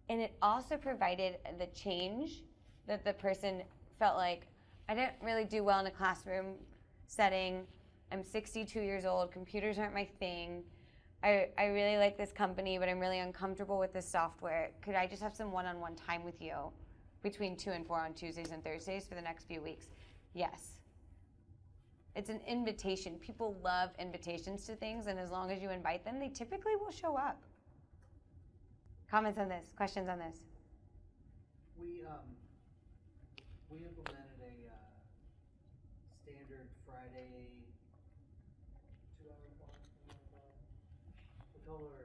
And it also provided the change that the person felt like, I didn't really do well in a classroom setting. I'm 62 years old. Computers aren't my thing. I really like this company, but I'm really uncomfortable with this software. Could I just have some one-on-one time with you between 2 and 4 on Tuesdays and Thursdays for the next few weeks? Yes. It's an invitation. People love invitations to things, and as long as you invite them, they typically will show up. Comments on this? Questions on this? We implemented a standard Friday 2-hour block. We call her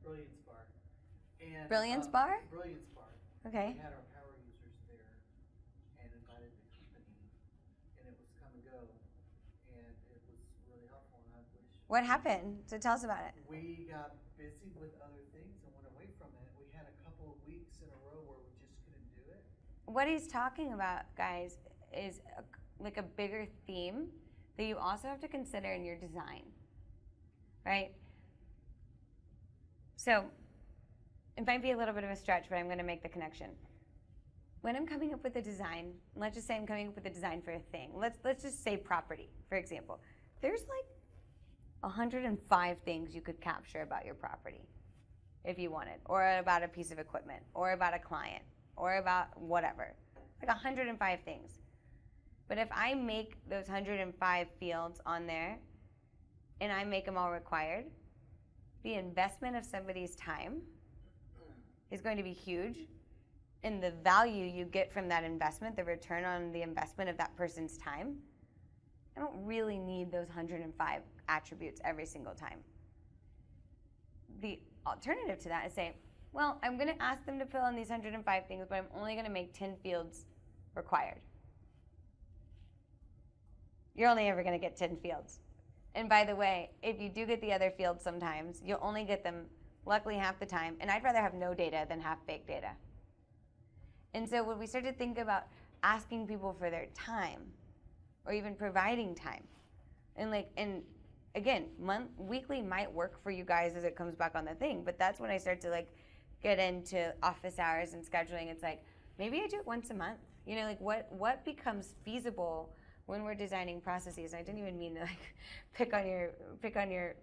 Brilliance Bar. And, Brilliance Bar? Brilliance Bar. Okay. We had our power users there and invited the company, and it was come and go, and it was really helpful. And I wish. What happened? So tell us about it. We got busy with other things and went away from it. We had a couple of weeks in a row where we just couldn't do it. What he's talking about, guys, is like a bigger theme that you also have to consider in your design, right? So it might be a little bit of a stretch, but I'm going to make the connection. When I'm coming up with a design, let's just say I'm coming up with a design for a thing. Let's just say property, for example. There's like 105 things you could capture about your property if you wanted, or about a piece of equipment, or about a client, or about whatever. Like 105 things. But if I make those 105 fields on there and I make them all required, the investment of somebody's time is going to be huge, and the value you get from that investment, the return on the investment of that person's time, I don't really need those 105 attributes every single time. The alternative to that is saying, well, I'm going to ask them to fill in these 105 things, but I'm only going to make 10 fields required. You're only ever going to get 10 fields. And by the way, if you do get the other fields sometimes, you'll only get them luckily half the time, and I'd rather have no data than half baked data. And so when we start to think about asking people for their time, or even providing time, and again, weekly might work for you guys as it comes back on the thing, but that's when I start to get into office hours and scheduling. It's like, maybe I do it once a month. You know, what becomes feasible when we're designing processes. I didn't even mean to pick on your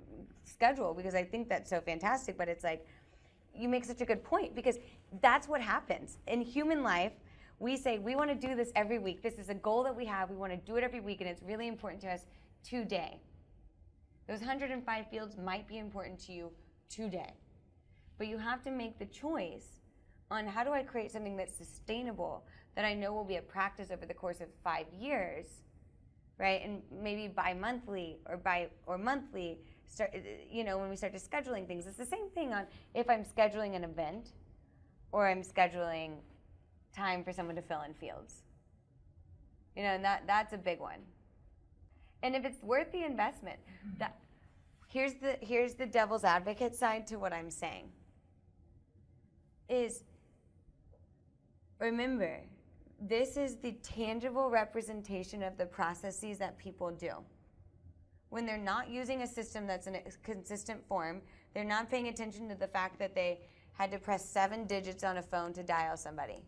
schedule, because I think that's so fantastic, but it's like, you make such a good point, because that's what happens. In human life, we say we want to do this every week. This is a goal that we have. We want to do it every week, and it's really important to us today. Those 105 fields might be important to you today, but you have to make the choice on how do I create something that's sustainable, that I know will be a practice over the course of 5 years, right? And maybe bi-monthly or monthly, when we start to scheduling things, it's the same thing on if I'm scheduling an event or I'm scheduling time for someone to fill in fields. And that's a big one. And if it's worth the investment, here's the devil's advocate side to what I'm saying. Is remember, this is the tangible representation of the processes that people do. When they're not using a system that's in a consistent form, they're not paying attention to the fact that they had to press 7 digits on a phone to dial somebody.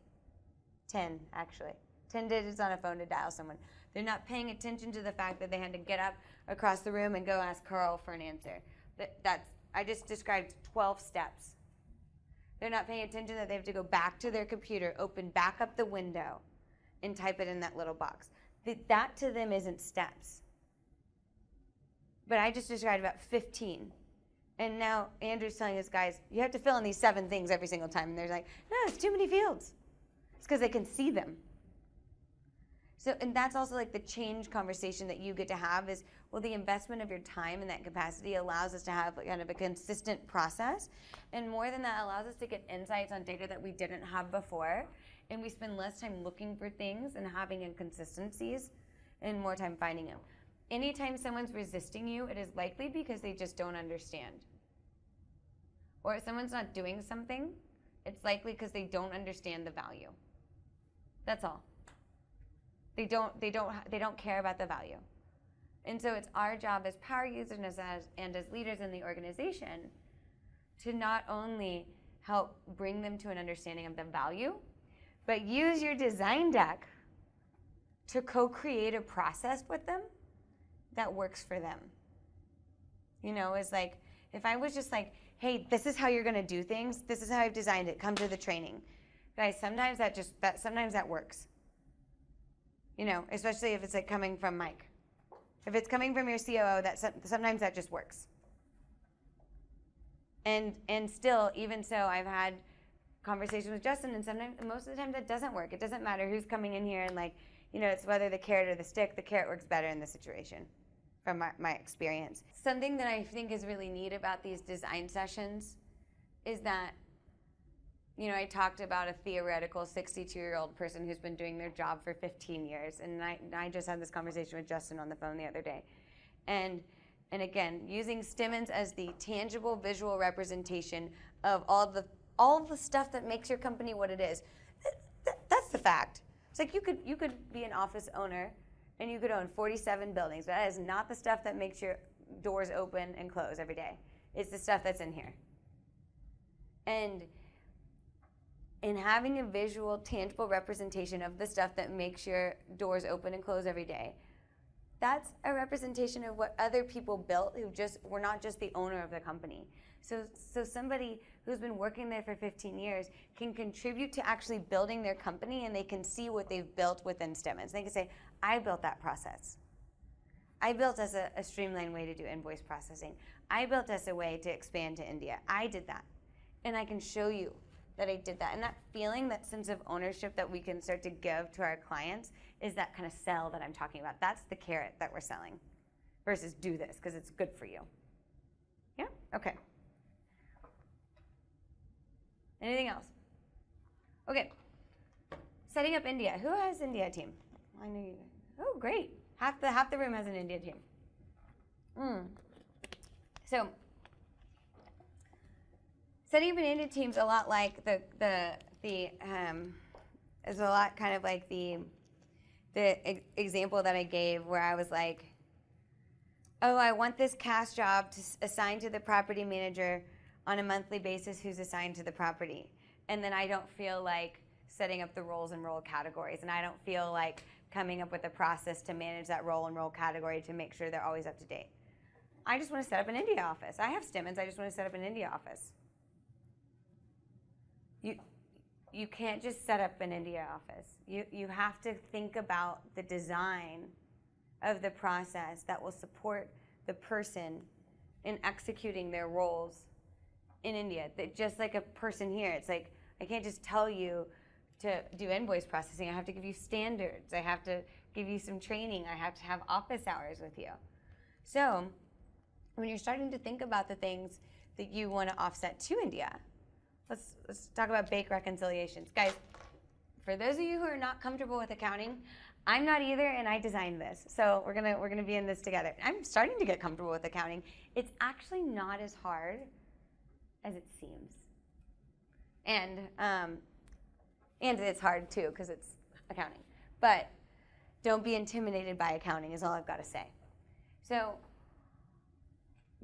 10, actually. 10 digits on a phone to dial someone. They're not paying attention to the fact that they had to get up across the room and go ask Carl for an answer. I just described 12 steps. They're not paying attention that they have to go back to their computer, open back up the window, and type it in that little box. That to them isn't steps. But I just described about 15. And now Andrew's telling us, guys, you have to fill in these 7 things every single time. And they're like, no, it's too many fields. It's because they can see them. So, and that's also like the change conversation that you get to have is, well, the investment of your time in that capacity allows us to have kind of a consistent process. And more than that, allows us to get insights on data that we didn't have before. And we spend less time looking for things and having inconsistencies and more time finding them. Anytime someone's resisting you, it is likely because they just don't understand. Or if someone's not doing something, it's likely because they don't understand the value. That's all. They don't care about the value. And so it's our job as power users and as leaders in the organization to not only help bring them to an understanding of the value, but use your design deck to co-create a process with them that works for them. It's like, if I was just like, hey, this is how you're gonna do things, this is how I've designed it, come to the training. Guys, sometimes that works. Especially if it's like coming from Mike. If it's coming from your COO, sometimes that just works. And still, even so, I've had conversations with Justin, and most of the time that doesn't work. It doesn't matter who's coming in here, and it's whether the carrot or the stick. The carrot works better in this situation, from my experience. Something that I think is really neat about these design sessions is that, I talked about a theoretical 62-year-old person who's been doing their job for 15 years. And I just had this conversation with Justin on the phone the other day. And again, using Stemmons as the tangible visual representation of all the stuff that makes your company what it is. That's the fact. It's like you could be an office owner and you could own 47 buildings, but that is not the stuff that makes your doors open and close every day. It's the stuff that's in here. And in having a visual, tangible representation of the stuff that makes your doors open and close every day, that's a representation of what other people built who were not just the owner of the company. So somebody who's been working there for 15 years can contribute to actually building their company, and they can see what they've built within Stemmons. They can say, I built that process. I built us a streamlined way to do invoice processing. I built us a way to expand to India. I did that. And I can show you that I did that. And that feeling, that sense of ownership that we can start to give to our clients is that kind of sell that I'm talking about. That's the carrot that we're selling versus do this because it's good for you. Yeah? Okay. Anything else? Okay. Setting up India. Who has India team? I know you. Oh, great. Half the room has an India team. So setting up an India team is a lot like is a lot kind of like the example that I gave where I was like, oh, I want this cast job to assign to the property manager on a monthly basis who's assigned to the property. And then I don't feel like setting up the roles and role categories. And I don't feel like coming up with a process to manage that role and role category to make sure they're always up to date. I just want to set up an India office. I have Stemmons. I just want to set up an India office. You can't just set up an India office. You have to think about the design of the process that will support the person in executing their roles in India. That just like a person here, it's like I can't just tell you to do invoice processing. I have to give you standards. I have to give you some training. I have to have office hours with you. So when you're starting to think about the things that you want to offset to India, let's talk about bank reconciliations. Guys, for those of you who are not comfortable with accounting, I'm not either, and I designed this. So we're gonna be in this together. I'm starting to get comfortable with accounting. It's actually not as hard as it seems. And it's hard too, because it's accounting. But don't be intimidated by accounting is all I've got to say. So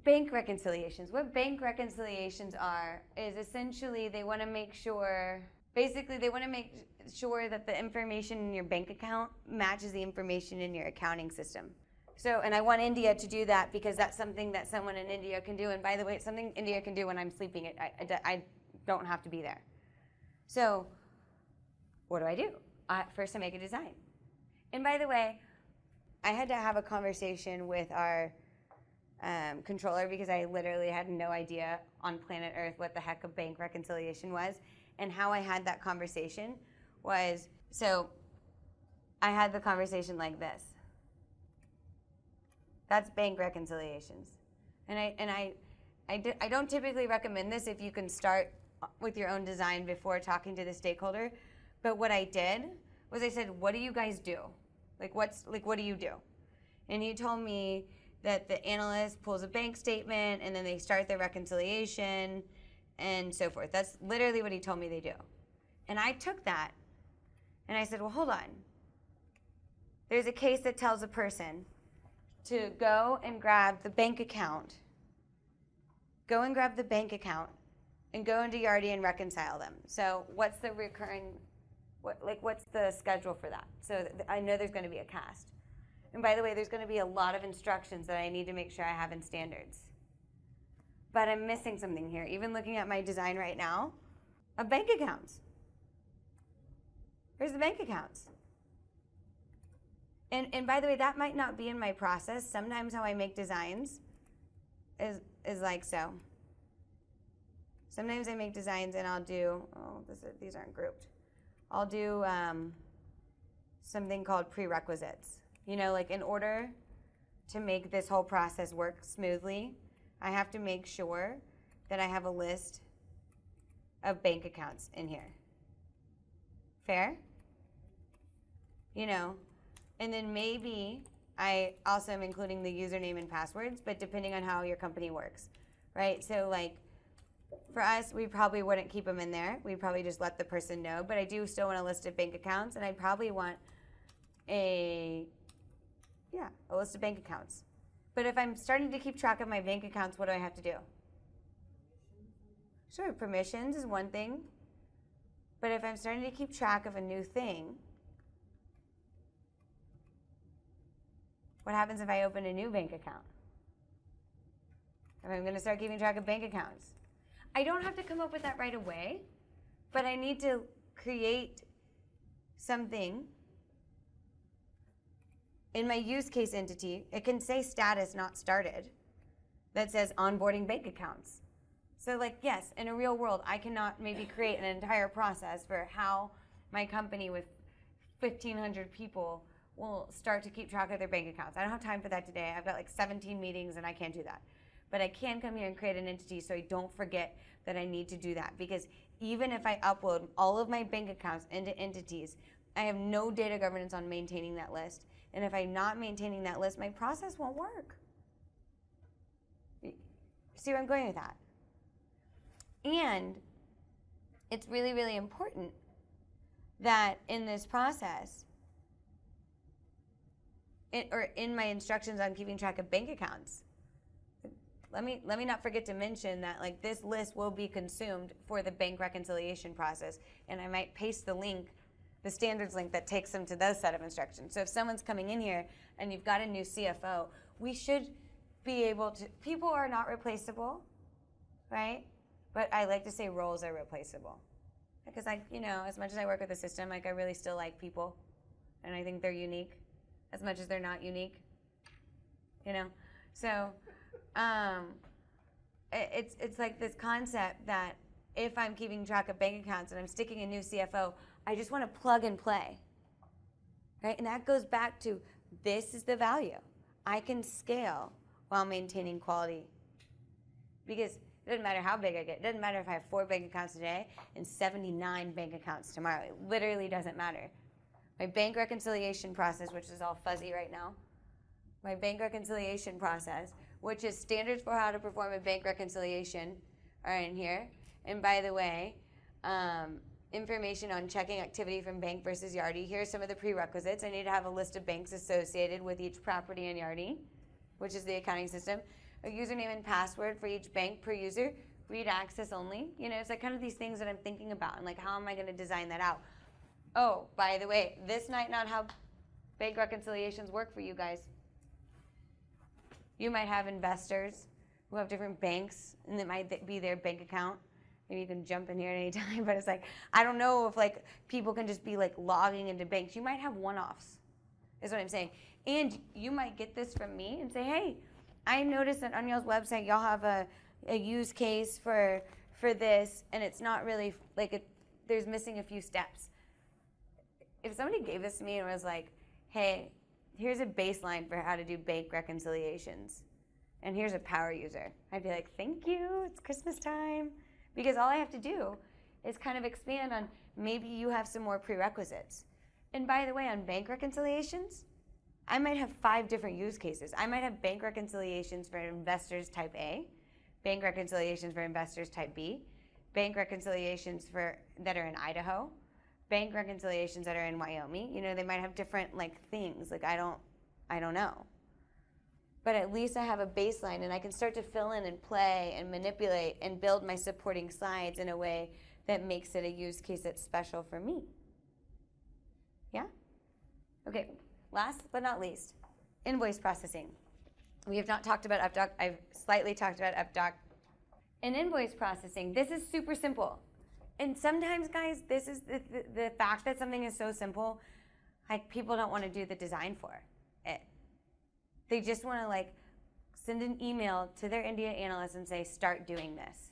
bank reconciliations. What bank reconciliations are is essentially they want to make sure, basically they want to make sure that the information in your bank account matches the information in your accounting system. So, and I want India to do that because that's something that someone in India can do. And by the way, it's something India can do when I'm sleeping. I don't have to be there. So what do? First I make a design. And by the way, I had to have a conversation with our controller because I literally had no idea on planet Earth what the heck a bank reconciliation was. And how I had that conversation was, so I had the conversation like this. That's bank reconciliations. And I don't typically recommend this if you can start with your own design before talking to the stakeholder. But what I did was I said, what do you guys do? What do you do? And he told me that the analyst pulls a bank statement and then they start their reconciliation and so forth. That's literally what he told me they do. And I took that and I said, well, hold on. There's a case that tells a person to go and grab the bank account, and go into Yardi and reconcile them. So what's the recurring, what's the schedule for that? So I know there's going to be a cast. And by the way, there's going to be a lot of instructions that I need to make sure I have in standards. But I'm missing something here. Even looking at my design right now, of bank accounts. Where's the bank accounts? And by the way, that might not be in my process. Sometimes how I make designs is like so. Sometimes I make designs and I'll do, these aren't grouped. I'll do something called prerequisites. You know, like in order to make this whole process work smoothly, I have to make sure that I have a list of bank accounts in here. Fair? You know, and then maybe I also am including the username and passwords, but depending on how your company works, right? So like for us, we probably wouldn't keep them in there. We'd probably just let the person know, but I do still want a list of bank accounts, and I probably want a list of bank accounts. But if I'm starting to keep track of my bank accounts, what do I have to do? Sure, permissions is one thing. But if I'm starting to keep track of a new thing, what happens if I open a new bank account? If I'm going to start keeping track of bank accounts. I don't have to come up with that right away, but I need to create something in my use case entity. It can say status not started that says onboarding bank accounts. So like, yes, in a real world, I cannot maybe create an entire process for how my company with 1,500 people will start to keep track of their bank accounts. I don't have time for that today. I've got like 17 meetings and I can't do that. But I can come here and create an entity so I don't forget that I need to do that. Because even if I upload all of my bank accounts into entities, I have no data governance on maintaining that list. And if I'm not maintaining that list, my process won't work. See where I'm going with that? And it's really, really important that in this process, or in my instructions on keeping track of bank accounts, let me not forget to mention that like this list will be consumed for the bank reconciliation process, and I might paste the link, the standards link that takes them to those set of instructions. So if someone's coming in here and you've got a new CFO, we should be able to, people are not replaceable, right? But I like to say roles are replaceable. Because as much as I work with the system, like I really still like people. And I think they're unique as much as they're not unique. So it's like this concept that if I'm keeping track of bank accounts and I'm sticking a new CFO, I just want to plug and play. right? And that goes back to this is the value. I can scale while maintaining quality. Because it doesn't matter how big I get. It doesn't matter if I have 4 bank accounts today and 79 bank accounts tomorrow. It literally doesn't matter. My bank reconciliation process, which is all fuzzy right now, my bank reconciliation process, which is standards for how to perform a bank reconciliation, are in here. And by the way, information on checking activity from bank versus Yardi. Here are some of the prerequisites. I need to have a list of banks associated with each property in Yardi, which is the accounting system. A username and password for each bank per user. Read access only. You know, it's like kind of these things that I'm thinking about and like how am I going to design that out? Oh, by the way, this might not how bank reconciliations work for you guys. You might have investors who have different banks and it might be their bank account. Maybe you can jump in here at any time, but it's like, I don't know if like people can just be like logging into banks. You might have one-offs, is what I'm saying. And you might get this from me and say, hey, I noticed that on y'all's website, y'all have a use case for this, and it's not really, like, there's missing a few steps. If somebody gave this to me and was like, hey, here's a baseline for how to do bank reconciliations, and here's a power user, I'd be like, thank you, it's Christmas time. Because all I have to do is kind of expand on maybe you have some more prerequisites. And by the way, on bank reconciliations, I might have 5 different use cases. I might have bank reconciliations for investors type A, bank reconciliations for investors type B, bank reconciliations that are in Idaho, bank reconciliations that are in Wyoming. You know, they might have different like things. Like I don't know. But at least I have a baseline and I can start to fill in and play and manipulate and build my supporting slides in a way that makes it a use case that's special for me. Yeah? Okay. Last but not least, invoice processing. We have not talked about UpDoc. I've slightly talked about UpDoc. In invoice processing, this is super simple. And sometimes, guys, this is the fact that something is so simple, like people don't want to do the design for it. They just want to like send an email to their India analyst and say, start doing this.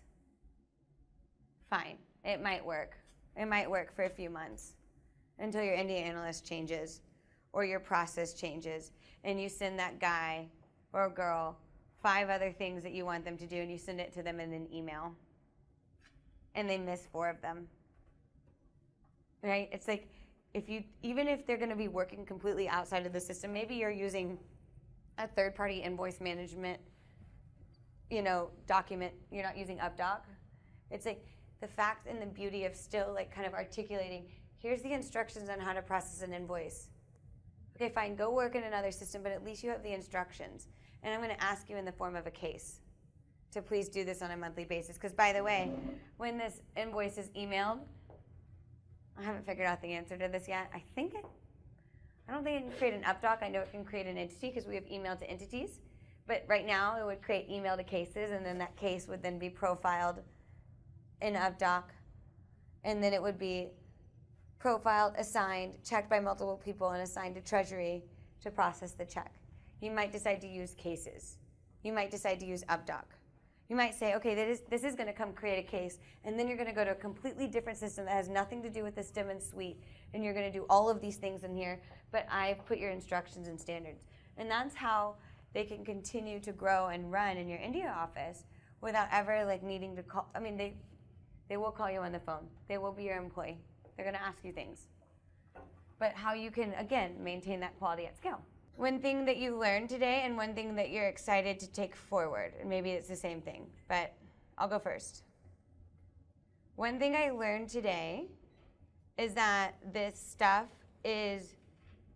Fine, it might work. It might work for a few months until your India analyst changes or your process changes and you send that guy or girl 5 other things that you want them to do and you send it to them in an email and they miss 4 of them. Right? It's like even if they're going to be working completely outside of the system, maybe you're using a third-party invoice management, document. You're not using UpDoc. It's like the fact and the beauty of still like kind of articulating, here's the instructions on how to process an invoice. Okay, fine, go work in another system, but at least you have the instructions. And I'm going to ask you in the form of a case to please do this on a monthly basis. Because by the way, when this invoice is emailed, I haven't figured out the answer to this yet. I don't think it can create an UpDoc. I know it can create an entity because we have email to entities. But right now, it would create email to cases, and then that case would then be profiled in UpDoc. And then it would be profiled, assigned, checked by multiple people, and assigned to Treasury to process the check. You might decide to use cases. You might decide to use UpDoc. You might say, okay, this is going to come create a case, and then you're going to go to a completely different system that has nothing to do with the Stemmons suite, and you're going to do all of these things in here, but I've put your instructions and standards. And that's how they can continue to grow and run in your India office without ever like needing to call. I mean, they will call you on the phone. They will be your employee. They're going to ask you things. But how you can, again, maintain that quality at scale. One thing that you learned today and one thing that you're excited to take forward, and maybe it's the same thing, but I'll go first. One thing I learned today is that this stuff is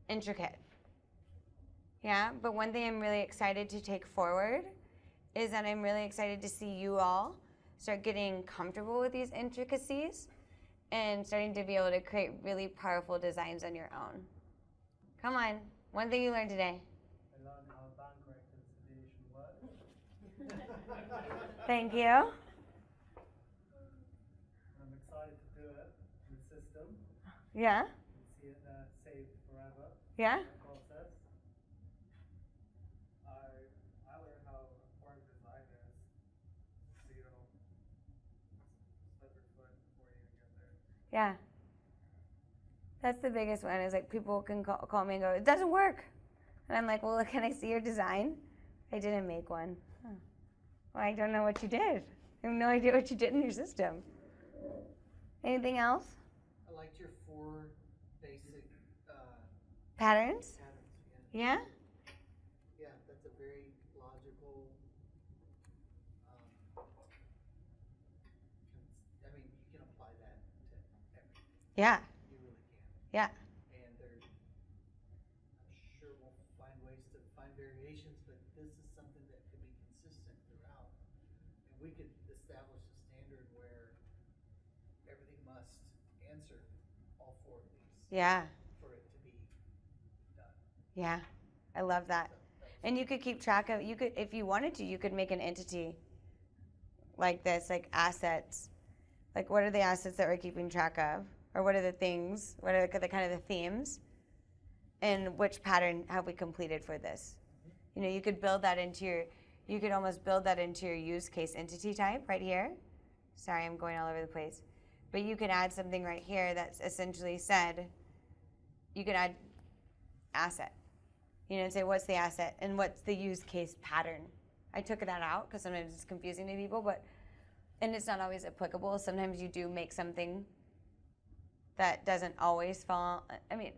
intricate. Yeah, but one thing I'm really excited to take forward is that I'm really excited to see you all start getting comfortable with these intricacies and starting to be able to create really powerful designs on your own. Come on. One thing you learned today. I learned how bank reconciliation works. Thank you. I'm excited to do it in the system Yeah? and see it there saved forever. Yeah? The process. I learned how important design is, so you don't slip your foot before you even get there. Yeah. That's the biggest one. Is like people can call me and go, it doesn't work, and I'm like, well, can I see your design? I didn't make one. Huh. Well, I don't know what you did. I have no idea what you did in your system. Anything else? I liked your 4 basic Patterns? patterns. Yeah. Yeah, that's a very logical. I mean, you can apply that to everything. Yeah. You really can. Yeah. And I'm sure we'll find ways to find variations, but this is something that could be consistent throughout. And we could establish a standard where everything must answer all 4 of these. Yeah. For it to be done. Yeah. I love that. And you could keep track of, you could, if you wanted to, you could make an entity like this, like assets. Like, what are the assets that we're keeping track of? Or what are the things? What are the kind of the themes? And which pattern have we completed for this? You know, you could build that into your, you could almost build that into your use case entity type right here. Sorry, I'm going all over the place. But you could add something right here that's essentially said, you could add asset. You know, and say, what's the asset and what's the use case pattern? I took that out because sometimes it's confusing to people, and it's not always applicable. Sometimes you do make something that doesn't always fall. I mean,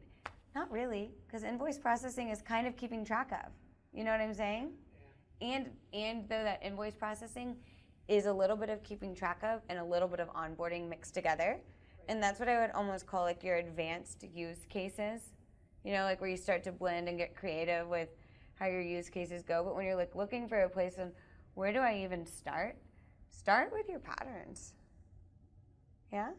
not really, because invoice processing is kind of keeping track of. You know what I'm saying? Yeah. And though that invoice processing is a little bit of keeping track of and a little bit of onboarding mixed together. Right. And that's what I would almost call like your advanced use cases. You know, like where you start to blend and get creative with how your use cases go. But when you're like looking for a place of where do I even start? Start with your patterns. Yeah?